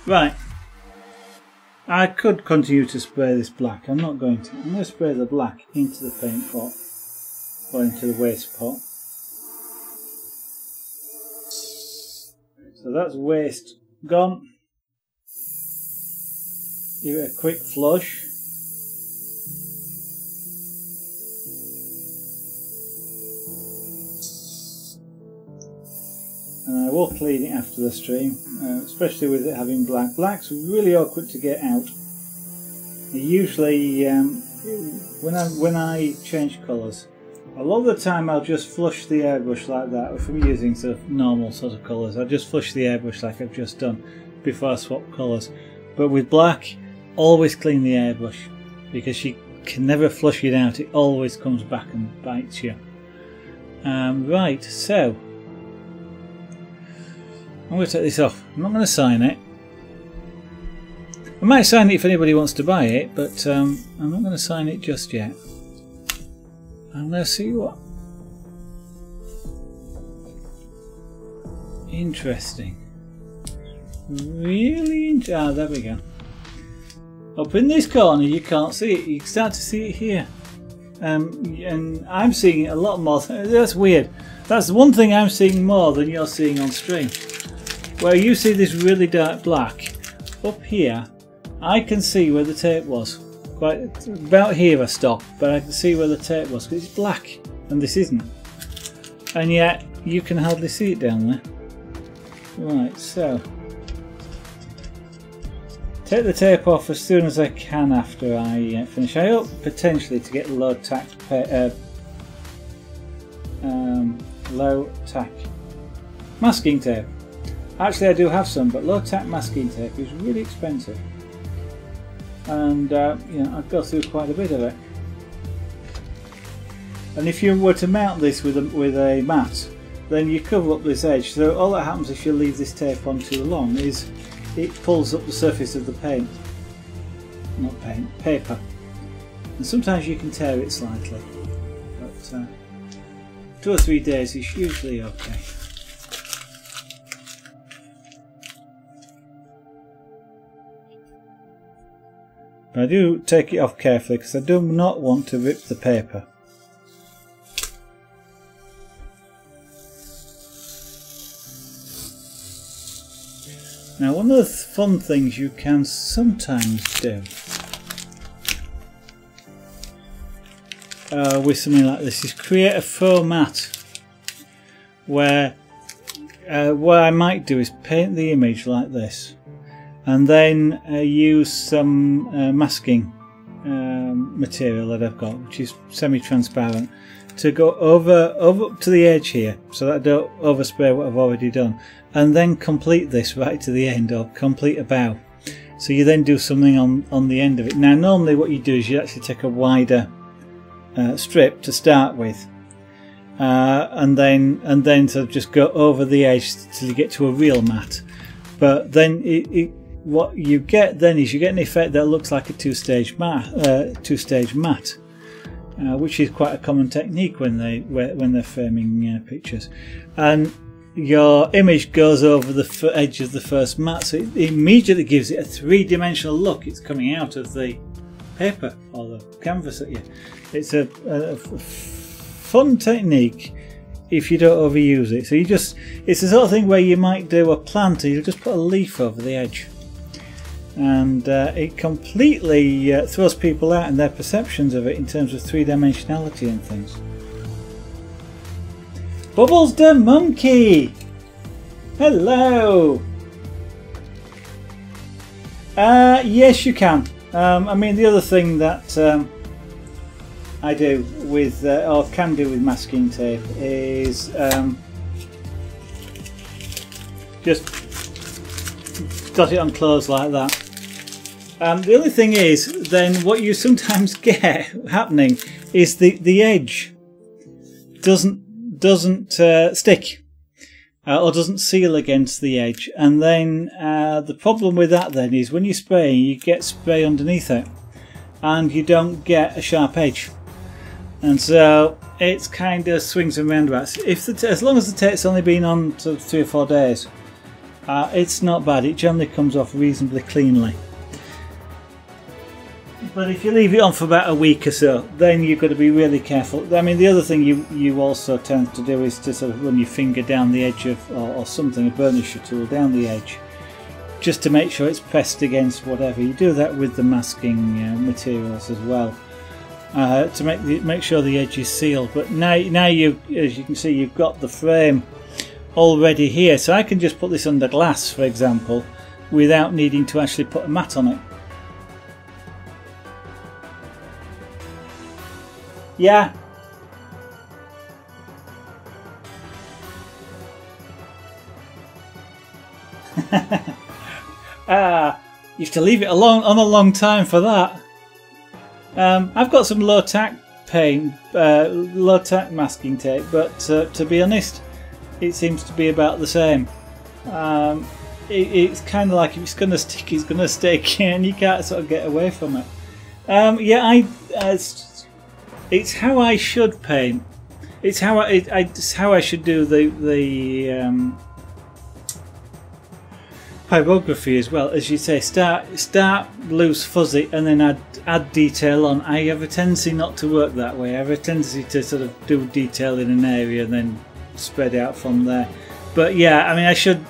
Right. I could continue to spray this black. I'm not going to. I'm going to spray the black into the paint pot or into the waste pot. So that's waste gone. Give it a quick flush. And I will clean it after the stream, especially with it having black. Black's really awkward to get out. Usually, when I change colours, a lot of the time I'll just flush the airbrush like that. If I'm using sort of normal sort of colours, I'll just flush the airbrush like I've just done before I swap colours. But with black, always clean the airbrush because you can never flush it out. It always comes back and bites you. Right, so I'm going to take this off. I'm not going to sign it. I might sign it if anybody wants to buy it, but I'm not going to sign it just yet. I'm going to see what. Interesting. Really interesting. Ah, there we go. Up in this corner you can't see it. You can start to see it here. And I'm seeing it a lot more. That's weird. That's the one thing I'm seeing more than you're seeing on stream. Where you see this really dark black, up here I can see where the tape was. Quite about here I stopped, but I can see where the tape was because it's black and this isn't. And yet you can hardly see it down there. Right, so take the tape off as soon as I can after I finish. I hope potentially to get low tack masking tape. Actually I do have some, but low tack masking tape is really expensive. And you know, I'd go through quite a bit of it. And if you were to mount this with a mat, then you cover up this edge. So all that happens if you leave this tape on too long is it pulls up the surface of the paint. Not paint, paper. And sometimes you can tear it slightly. But 2 or 3 days is usually okay. I do take it off carefully because I do not want to rip the paper. Now, one of the fun things you can sometimes do with something like this is create a faux mat where what I might do is paint the image like this and then use some masking material that I've got, which is semi-transparent, to go over up to the edge here so that I don't overspray what I've already done, and then complete this right to the end, or complete a bow. So you then do something on the end of it. Now normally what you do is you actually take a wider strip to start with, and then sort of just go over the edge till you get to a real mat. But then what you get then is you get an effect that looks like a two-stage mat, which is quite a common technique when they're framing pictures. And your image goes over the edge of the first mat, so it immediately gives it a three-dimensional look. It's coming out of the paper or the canvas at you. It's a fun technique if you don't overuse it. So it's the sort of thing where you might do a plant and you just put a leaf over the edge, and it completely throws people out in their perceptions of it in terms of three-dimensionality and things. Bubbles the monkey! Hello! Yes, you can. I mean, the other thing that I do with, or can do with masking tape is just dot it on clothes like that. The only thing is, then what you sometimes get happening is the edge doesn't stick or doesn't seal against the edge, and then the problem with that then is when you spray, you get spray underneath it and you don't get a sharp edge, and so it's kind of swings and roundabouts. As long as the tape's only been on sort of 3 or 4 days, It's not bad, it generally comes off reasonably cleanly. But if you leave it on for about a week or so, then you've got to be really careful. I mean, the other thing you also tend to do is to sort of run your finger down the edge of, or something, a burnisher tool down the edge, just to make sure it's pressed against whatever. You do that with the masking materials as well, to make sure the edge is sealed. But now you, as you can see, you've got the frame already here, so I can just put this under glass, for example, without needing to actually put a mat on it. Yeah. You have to leave it on a long time for that. I've got some low tack paint, low tack masking tape, but to be honest, it seems to be about the same. It's kind of like if it's going to stick, it's going to stick, and you can't sort of get away from it. Yeah, it's how I should paint. It's how I should do the pyrography as well. As you say, start loose, fuzzy, and then add detail on. I have a tendency not to work that way. I have a tendency to sort of do detail in an area and then spread out from there. But yeah, I mean, I should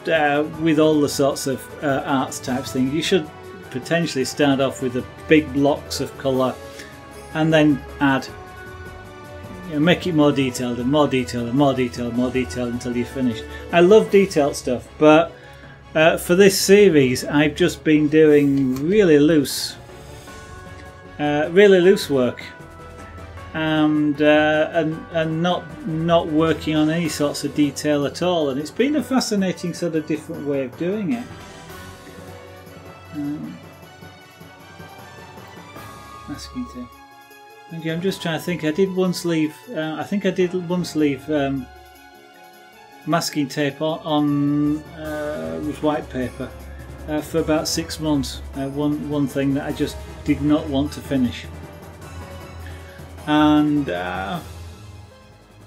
with all the sorts of arts types things, you should potentially start off with the big blocks of colour and then add. Make it more detailed and more detailed and more detailed and more detailed until you're finished. I love detailed stuff, but for this series I've just been doing really loose work, and not working on any sorts of detail at all, and it's been a fascinating sort of different way of doing it. Masking tape. Okay, I'm just trying to think. I did once leave. I think I did once leave masking tape on with white paper for about 6 months. One thing that I just did not want to finish, and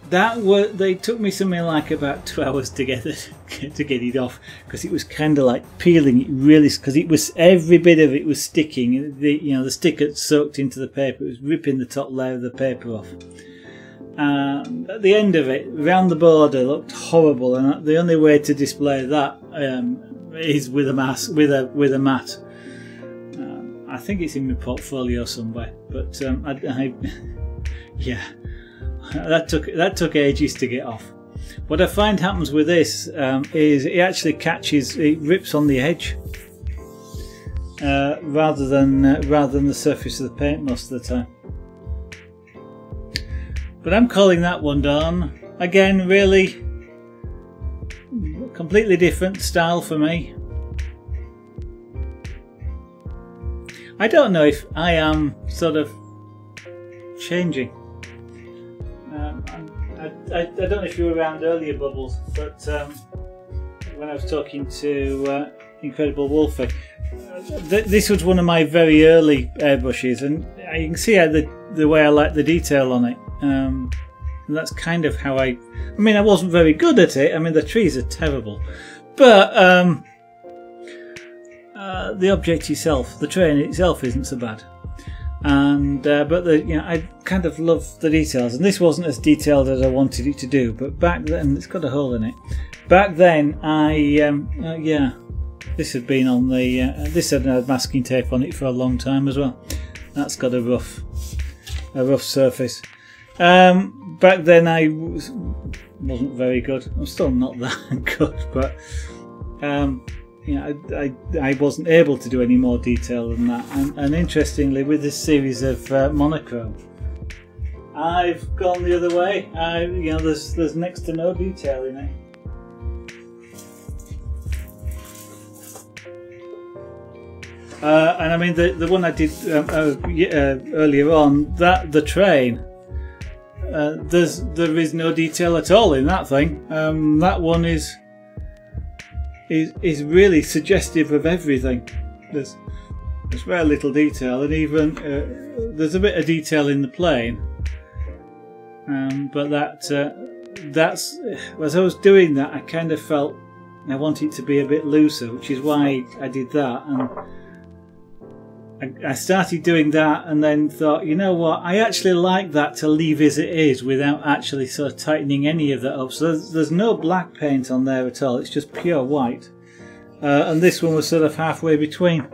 they took me something like about 2 hours to get it off, because it was kind of like peeling it really, because it was, every bit of it was sticking. The stick had soaked into the paper. It was ripping the top layer of the paper off. At the end of it, round the border, looked horrible, and the only way to display that is with a mat. I think it's in my portfolio somewhere, but yeah. That took ages to get off. What I find happens with this is it actually catches, it rips on the edge rather than the surface of the paint most of the time. But I'm calling that one done. Again, really completely different style for me. I don't know if I am sort of changing. I don't know if you were around earlier, Bubbles, but when I was talking to Incredible Wolfie, this was one of my very early airbrushes, and you can see how the way I like the detail on it. And that's kind of how I mean, I wasn't very good at it. I mean, the trees are terrible, but the object itself, the train itself, isn't so bad. And but I kind of love the details, and this wasn't as detailed as I wanted it to do. But back then, it's got a hole in it. Back then, yeah, this had been on the this had masking tape on it for a long time as well. That's got a rough surface. Back then, I wasn't very good. I'm still not that good, but I wasn't able to do any more detail than that. And interestingly, with this series of monochrome, I've gone the other way. There's next to no detail in it. And I mean, the one I did earlier on, the train, there is no detail at all in that thing. That one is really suggestive of everything. There's very little detail, and even there's a bit of detail in the plane. But that's as I was doing that, I kind of felt I want it to be a bit looser, which is why I did that. And I started doing that and then thought, you know what, I actually like that to leave as it is without actually sort of tightening any of that up. So there's no black paint on there at all, it's just pure white. And this one was sort of halfway between.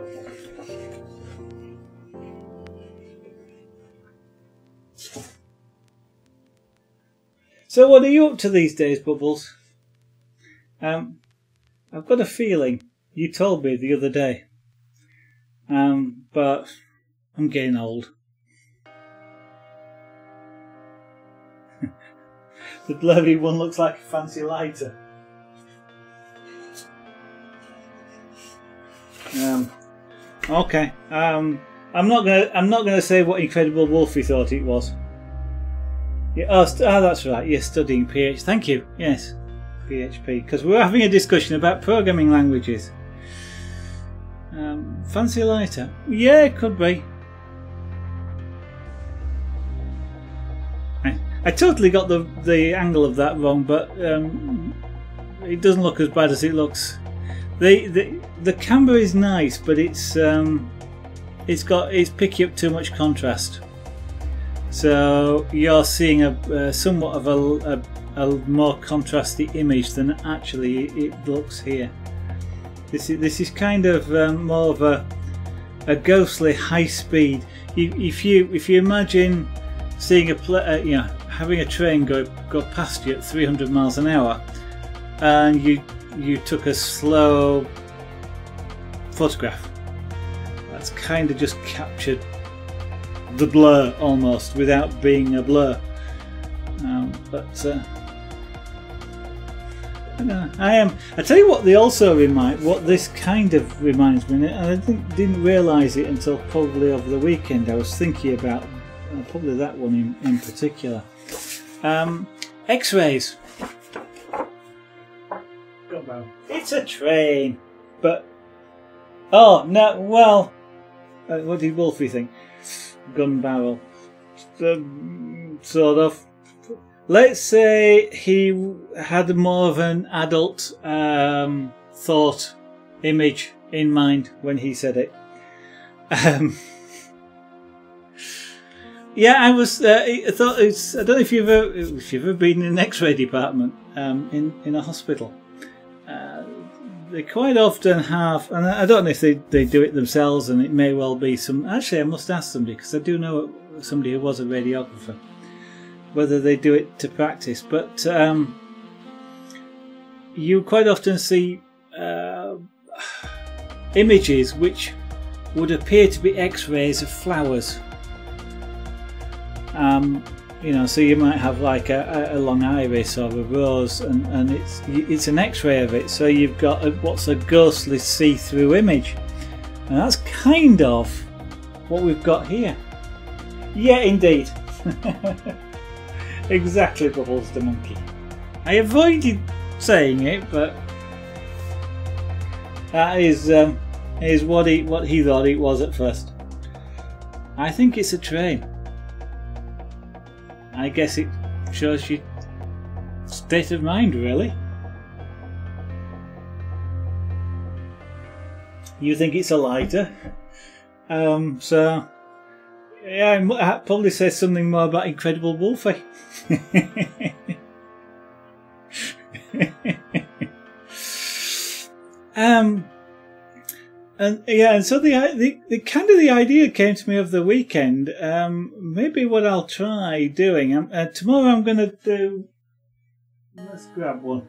So what are you up to these days, Bubbles? I've got a feeling you told me the other day, but I'm getting old. The blurry one looks like a fancy lighter. Okay. I'm not gonna say what Incredible Wolfie thought it was. Yeah, oh, that's right. You're studying PHP. Thank you. Yes. PHP, because we're having a discussion about programming languages. Fancy lighter? Yeah, it could be. I totally got the angle of that wrong, but it doesn't look as bad as it looks. The camera is nice, but it's picking up too much contrast. So you're seeing a somewhat of a more contrasty image than actually it looks here. This is kind of more of a ghostly high speed. If you imagine seeing having a train go past you at 300 miles an hour, and you took a slow photograph, that's kind of just captured the blur almost without being a blur. I tell you what, what this kind of reminds me, and I didn't realise it until probably over the weekend. I was thinking about probably that one in particular. X-rays. It's a train, but oh no, well, what did Wolfie think? Gun barrel, sort of. Let's say he had more of an adult thought image in mind when he said it. Yeah, I was. I thought it's. I don't know if you've ever been in an X-ray department in a hospital. They quite often have, and I don't know if they do it themselves, and it may well be some. Actually, I must ask somebody, because I do know somebody who was a radiographer, whether they do it to practice. But you quite often see images which would appear to be X-rays of flowers. So you might have like a long iris or a rose, and it's an X-ray of it. So you've got what's a ghostly see-through image, and that's kind of what we've got here. Yeah, indeed. Exactly, Bubbles the monkey. I avoided saying it, but that is what he thought it was at first. I think it's a train. I guess it shows your state of mind, really. You think it's a lighter, so yeah, it probably says something more about Incredible Wolfie. And so the kind of the idea came to me over the weekend. Maybe what I'll try doing tomorrow, I'm going to do. Let's grab one.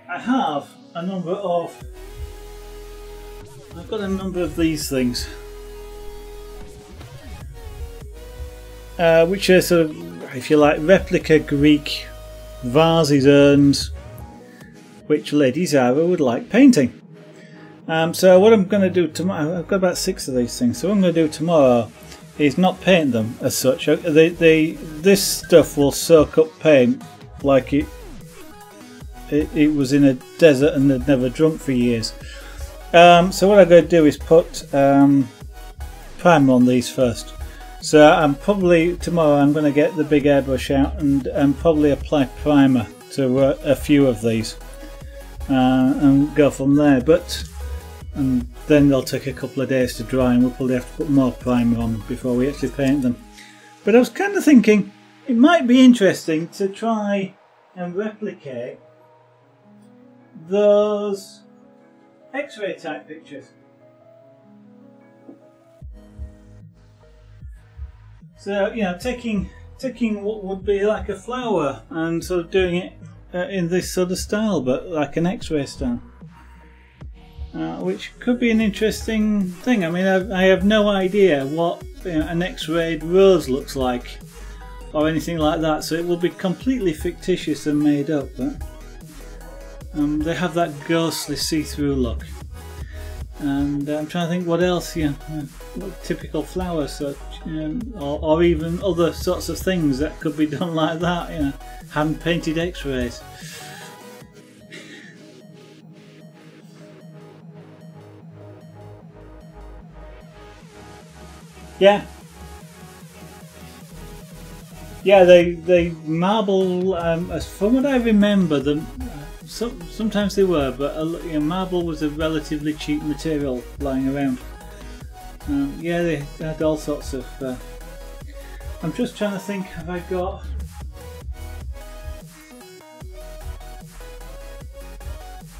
I have a number of. I've got a number of these things. Which are sort of, if you like, replica Greek vases, urns, which Lady Zara would like painting. So what I'm going to do tomorrow, I've got about 6 of these things, so what I'm going to do tomorrow is not paint them as such. This stuff will soak up paint like it was in a desert and they'd never drunk for years. So what I'm going to do is put primer on these first. So I'm probably tomorrow I'm going to get the big airbrush out and probably apply primer to a few of these and go from there. And then they'll take a couple of days to dry, and we'll probably have to put more primer on before we actually paint them. But I was kind of thinking it might be interesting to try and replicate those X-ray type pictures. So, you know, taking what would be like a flower and sort of doing it in this sort of style, but like an X-ray style, which could be an interesting thing. I mean, I have no idea what, you know, an X-rayed rose looks like or anything like that, so it will be completely fictitious and made up. But they have that ghostly see-through look. And I'm trying to think what else, you know, typical flowers, such, or even other sorts of things that could be done like that, you know, hand painted X-rays. Yeah, they marble. As from what I remember, them. Sometimes they were, but you know, marble was a relatively cheap material lying around. Yeah, they had all sorts of. I'm just trying to think. Have I got?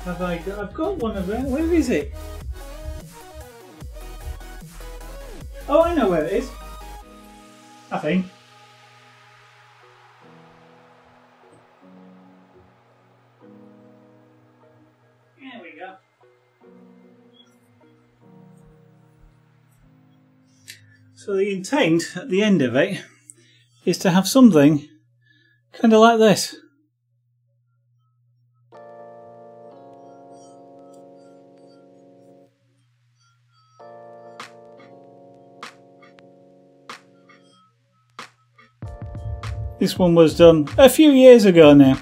Have I got? I've got one around. Where is it? Oh, I know where it is. I think. So the intent at the end of it is to have something kind of like this. This one was done a few years ago now,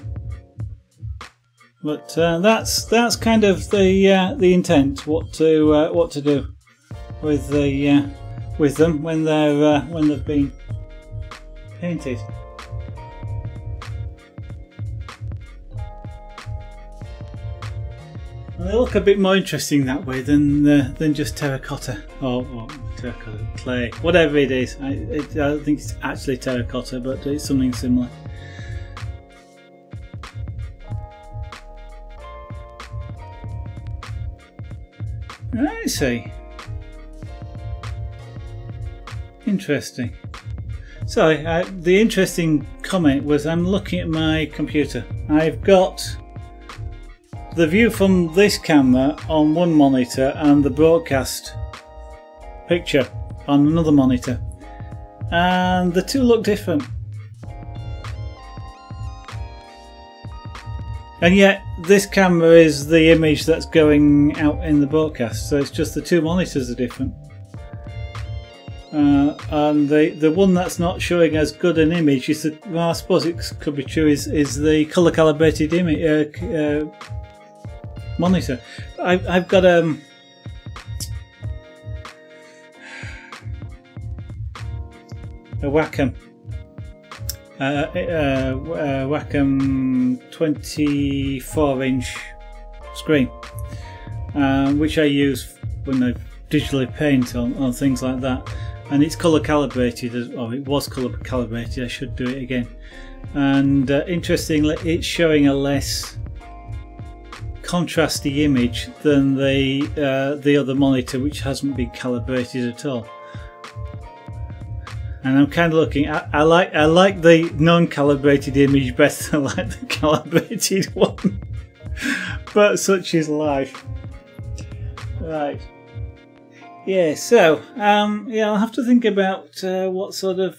but that's kind of the intent. What to do with the with them when they've been painted. And they look a bit more interesting that way than just terracotta or terracotta clay, whatever it is. I don't think it's actually terracotta, but it's something similar. I see. Interesting. So the interesting comment was, I'm looking at my computer. I've got the view from this camera on one monitor and the broadcast picture on another monitor, and the two look different. And yet this camera is the image that's going out in the broadcast, so it's just the two monitors are different. And the one that's not showing as good an image is the, well, I suppose it could be true, is the colour calibrated image monitor. I've got a Wacom Wacom 24-inch screen, which I use when I digitally paint on things like that, and it's colour calibrated, or it was colour calibrated. I should do it again. And interestingly, it's showing a less contrasty image than the other monitor, which hasn't been calibrated at all. And I'm kind of looking. I like the non-calibrated image better than I like the calibrated one. But such is life. Right. Yeah. So yeah, I'll have to think about what sort of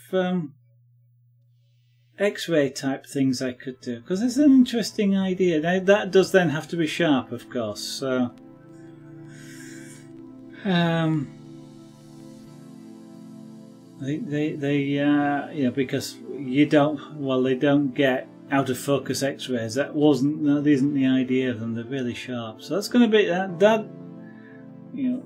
X-ray type things I could do, because it's an interesting idea. Now that does then have to be sharp, of course. So they you know, because you don't, well, they don't get out of focus X-rays. That isn't the idea of them. They're really sharp. So that's going to be that you know,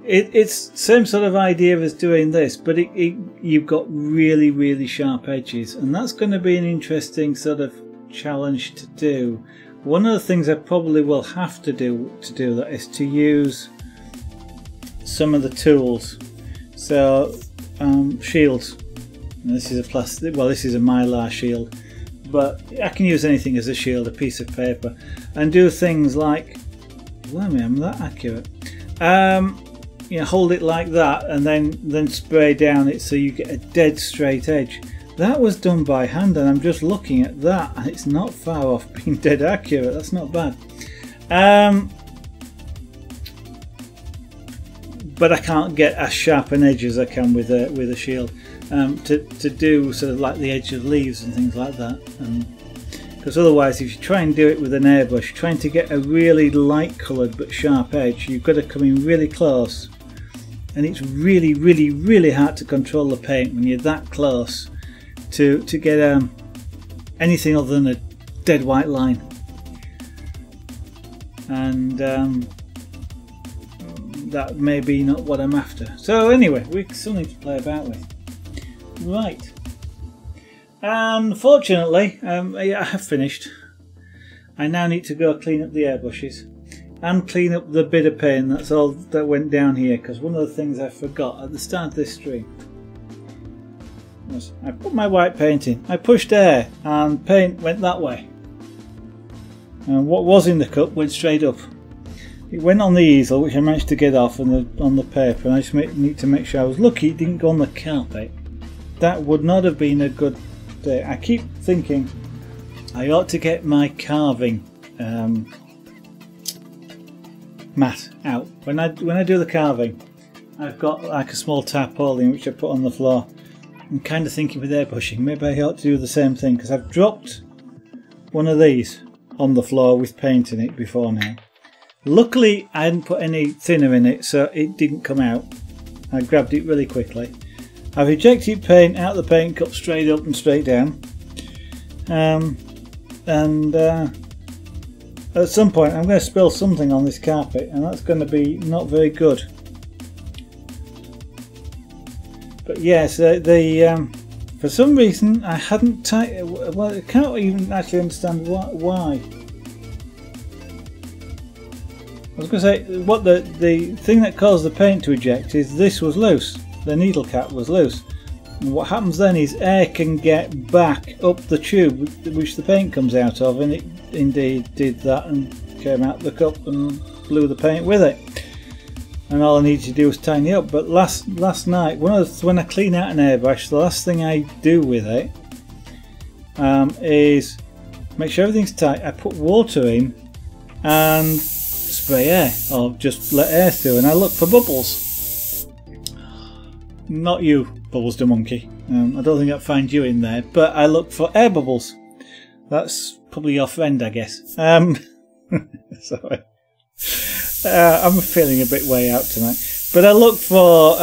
it's same sort of idea as doing this, but you've got really sharp edges, and that's going to be an interesting sort of challenge to do. One of the things I probably will have to do that is to use some of the tools. So shields. And this is a plastic. Well, this is a mylar shield, but I can use anything as a shield, a piece of paper, and do things like. Blimey, I'm that accurate. You know, hold it like that, and then spray down it so you get a dead straight edge. That was done by hand, and I'm just looking at that, and it's not far off being dead accurate. That's not bad. But I can't get as sharp an edge as I can with a shield to do sort of like the edge of leaves and things like that. Because otherwise, if you try and do it with an airbrush, trying to get a really light coloured but sharp edge, you've got to come in really close, and it's really hard to control the paint when you're that close to get anything other than a dead white line. And that may be not what I'm after. So anyway, we still need to play about with. Right. Unfortunately, I have finished. I now need to go clean up the airbrushes and clean up the bit of paint that's all that went down here, because one of the things I forgot at the start of this stream was I put my white paint in, I pushed air and paint went that way, and what was in the cup went straight up. It went on the easel, which I managed to get off on the paper, and I just need to make sure I was lucky it didn't go on the carpet. That would not have been a good day. I keep thinking I ought to get my carving mat out. When I do the carving, I've got like a small tarpaulin which I put on the floor. I'm kind of thinking with airbrushing, maybe I ought to do the same thing, because I've dropped one of these on the floor with paint in it before now. Luckily I hadn't put any thinner in it, so it didn't come out. I grabbed it really quickly. I've ejected paint out of the paint cup straight up and straight down, at some point I'm going to spill something on this carpet, and that's going to be not very good. But yes, for some reason I hadn't well, I can't even actually understand why. I was going to say, what the thing that caused the paint to eject is this was loose. The needle cap was loose. And what happens then is air can get back up the tube which the paint comes out of, and it indeed did that and came out the cup and blew the paint with it. And all I needed to do was tighten it up. But last night, when I clean out an airbrush, the last thing I do with it is make sure everything's tight. I put water in and spray air, or just let air through, and I look for bubbles. Not you, Bubbles the monkey. I don't think I'd find you in there, but I look for air bubbles. That's probably your friend, I guess. Sorry. I'm feeling a bit way out tonight. But I look for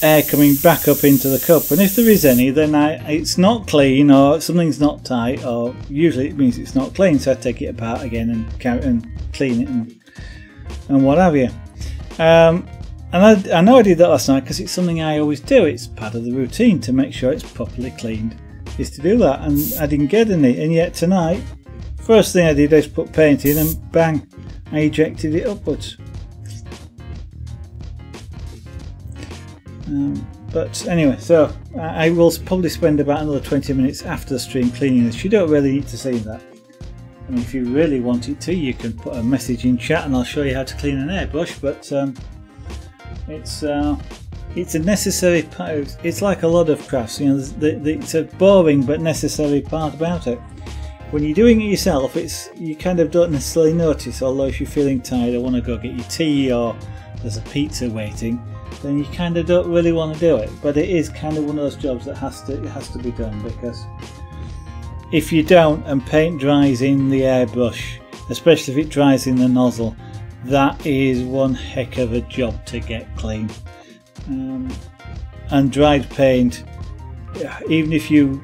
air coming back up into the cup, and if there is any, then it's not clean, or something's not tight, or usually it means it's not clean, so I take it apart again and clean it and what have you. And I know I did that last night because it's something I always do. It's part of the routine to make sure it's properly cleaned, is to do that, and I didn't get any. And yet tonight, first thing I did is put paint in, and bang, I ejected it upwards. But anyway, so I will probably spend about another 20 minutes after the stream cleaning this. You don't really need to see that. I mean, if you really want it to, you can put a message in chat and I'll show you how to clean an airbrush, but it's a necessary part. It's like a lot of crafts, you know. It's a boring but necessary part about it. When you're doing it yourself, you kind of don't necessarily notice. Although if you're feeling tired or want to go get your tea, or there's a pizza waiting, then you kind of don't really want to do it. But it is kind of one of those jobs that has to be done, because if you don't and paint dries in the airbrush, especially if it dries in the nozzle, that is one heck of a job to get clean. And dried paint, even if you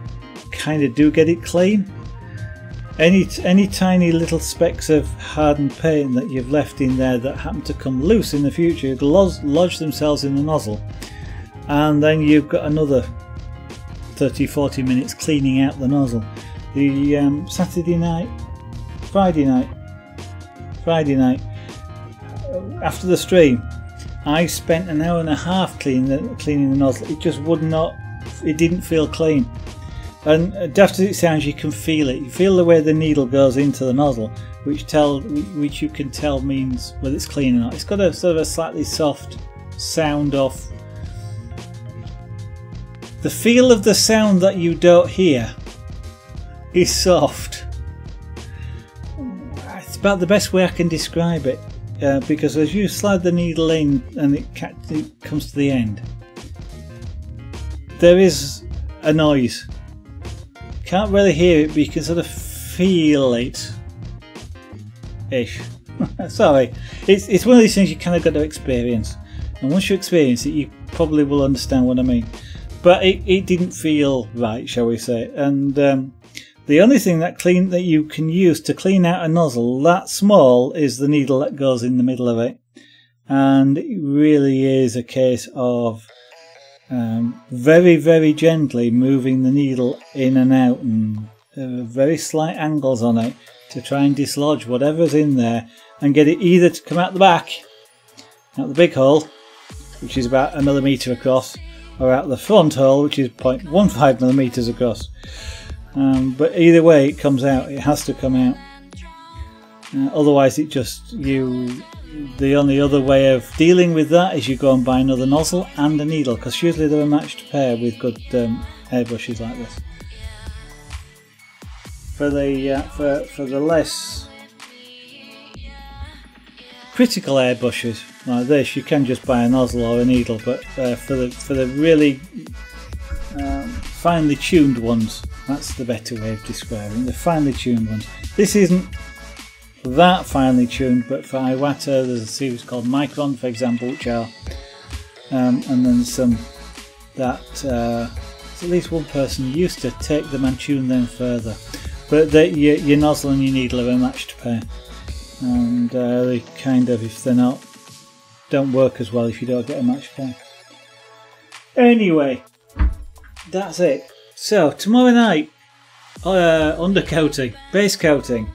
kind of do get it clean, any tiny little specks of hardened paint that you've left in there that happen to come loose in the future lodge themselves in the nozzle, and then you've got another 30-40 minutes cleaning out the nozzle. The Friday night after the stream, I spent an hour and a half cleaning the nozzle. It just would not, it didn't feel clean. And daft as it sounds, you can feel it. You feel the way the needle goes into the nozzle, which you can tell means whether it's clean or not. It's got a sort of a slightly soft sound off. The feel of the sound that you don't hear is soft. It's about the best way I can describe it, because as you slide the needle in and it comes to the end, there is a noise. Can't really hear it, but you can sort of feel it ish. Sorry, it's one of these things you kind of got to experience, and once you experience it you probably will understand what I mean. But it didn't feel right, shall we say. And the only thing that you can use to clean out a nozzle that small is the needle that goes in the middle of it, and it really is a case of very, very gently moving the needle in and out, and very slight angles on it to try and dislodge whatever's in there and get it either to come out the back, out the big hole, which is about 1 millimetre across, or out the front hole, which is 0.15 millimetres across. But either way it comes out, it has to come out. Otherwise it just, the only other way of dealing with that is you go and buy another nozzle and a needle, because usually they're a matched pair with good airbrushes like this. For the less critical airbrushes like this, you can just buy a nozzle or a needle, but for the really finely tuned ones, that's the better way of describing the finely tuned ones. This isn't that finely tuned, but for Iwata there's a series called Micron, for example, which are and then some that at least one person used to take them and tune them further, but your nozzle and your needle are a matched pair, and they kind of, if they're not, don't work as well if you don't get a matched pair. Anyway, that's it. So tomorrow night, undercoating, base coating,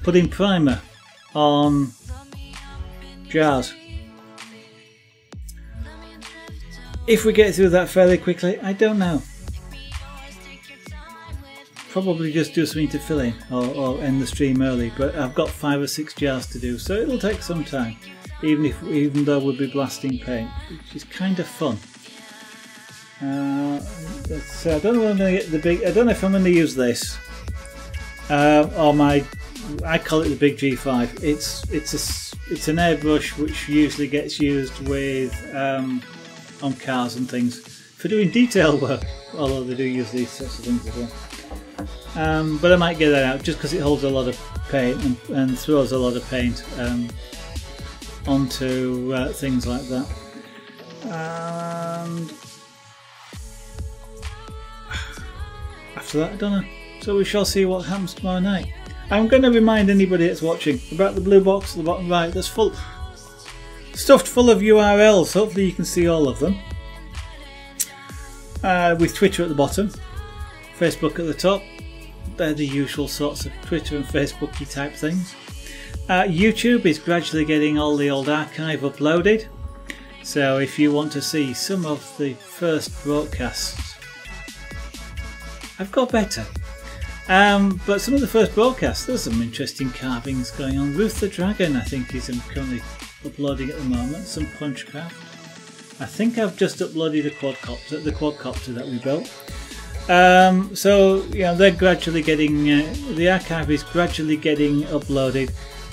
putting primer on jars. If we get through that fairly quickly, I don't know. Probably just do something to fill in, or end the stream early, but I've got 5 or 6 jars to do, so it'll take some time, even though we'll be blasting paint, which is kind of fun. So I don't know when I'm going to get the big. I don't know if I'm going to use this or I call it the big G5. It's an airbrush which usually gets used with on cars and things for doing detail work, although they do use these sorts of things as well. But I might get that out just because it holds a lot of paint and throws a lot of paint onto things like that. And after that, I don't know. So we shall see what happens tomorrow night. I'm going to remind anybody that's watching about the blue box at the bottom right that's stuffed full of URLs. Hopefully you can see all of them. With Twitter at the bottom, Facebook at the top. They're the usual sorts of Twitter and Facebooky type things. YouTube is gradually getting all the old archive uploaded. So if you want to see some of the first broadcasts, I've got better. But some of the first broadcasts, there's some interesting carvings going on. Ruth the Dragon, I think, is currently uploading at the moment. Some Punchcraft. I think I've just uploaded the quadcopter that we built. So yeah, they're gradually getting the archive is gradually getting uploaded,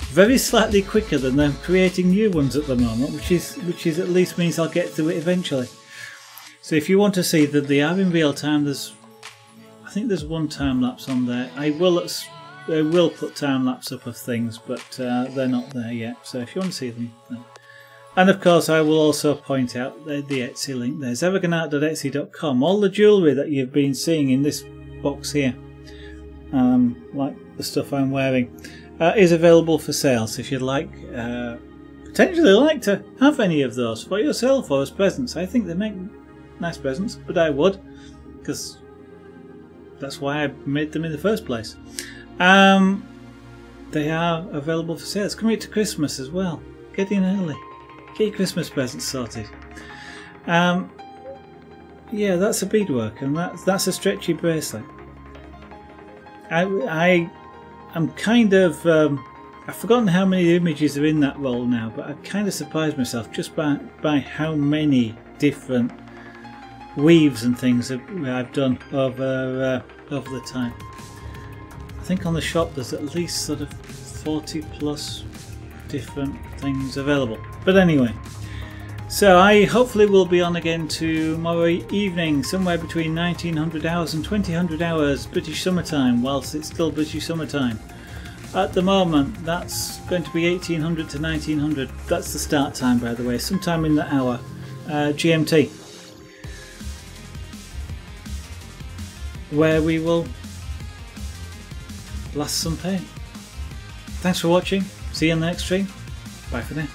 very slightly quicker than them creating new ones at the moment, which is at least means I'll get through it eventually. So if you want to see that they are in real time, I think there's one time lapse on there. I will put time lapse up of things, but they're not there yet. So if you want to see them, then. And of course I will also point out the Etsy link. There's everganart.etsy.com. All the jewellery that you've been seeing in this box here, like the stuff I'm wearing, is available for sale. So if you'd like, potentially like to have any of those for yourself or as presents, I think they make nice presents, but I would, because that's why I made them in the first place. They are available for sale. It's coming up to Christmas as well. Get in early. Get your Christmas presents sorted. Yeah, that's a beadwork, and that's a stretchy bracelet. I'm kind of I've forgotten how many images are in that roll now, but I kind of surprised myself just by how many different weaves and things that I've done over the time. I think on the shop there's at least sort of 40 plus different things available. But anyway, so I hopefully will be on again tomorrow evening, somewhere between 1900 hours and 2000 hours British summertime, whilst it's still British summertime. At the moment that's going to be 1800 to 1900. That's the start time, by the way, sometime in the hour GMT, where we will blast some paint. Thanks for watching. See you in the next stream. Bye for now.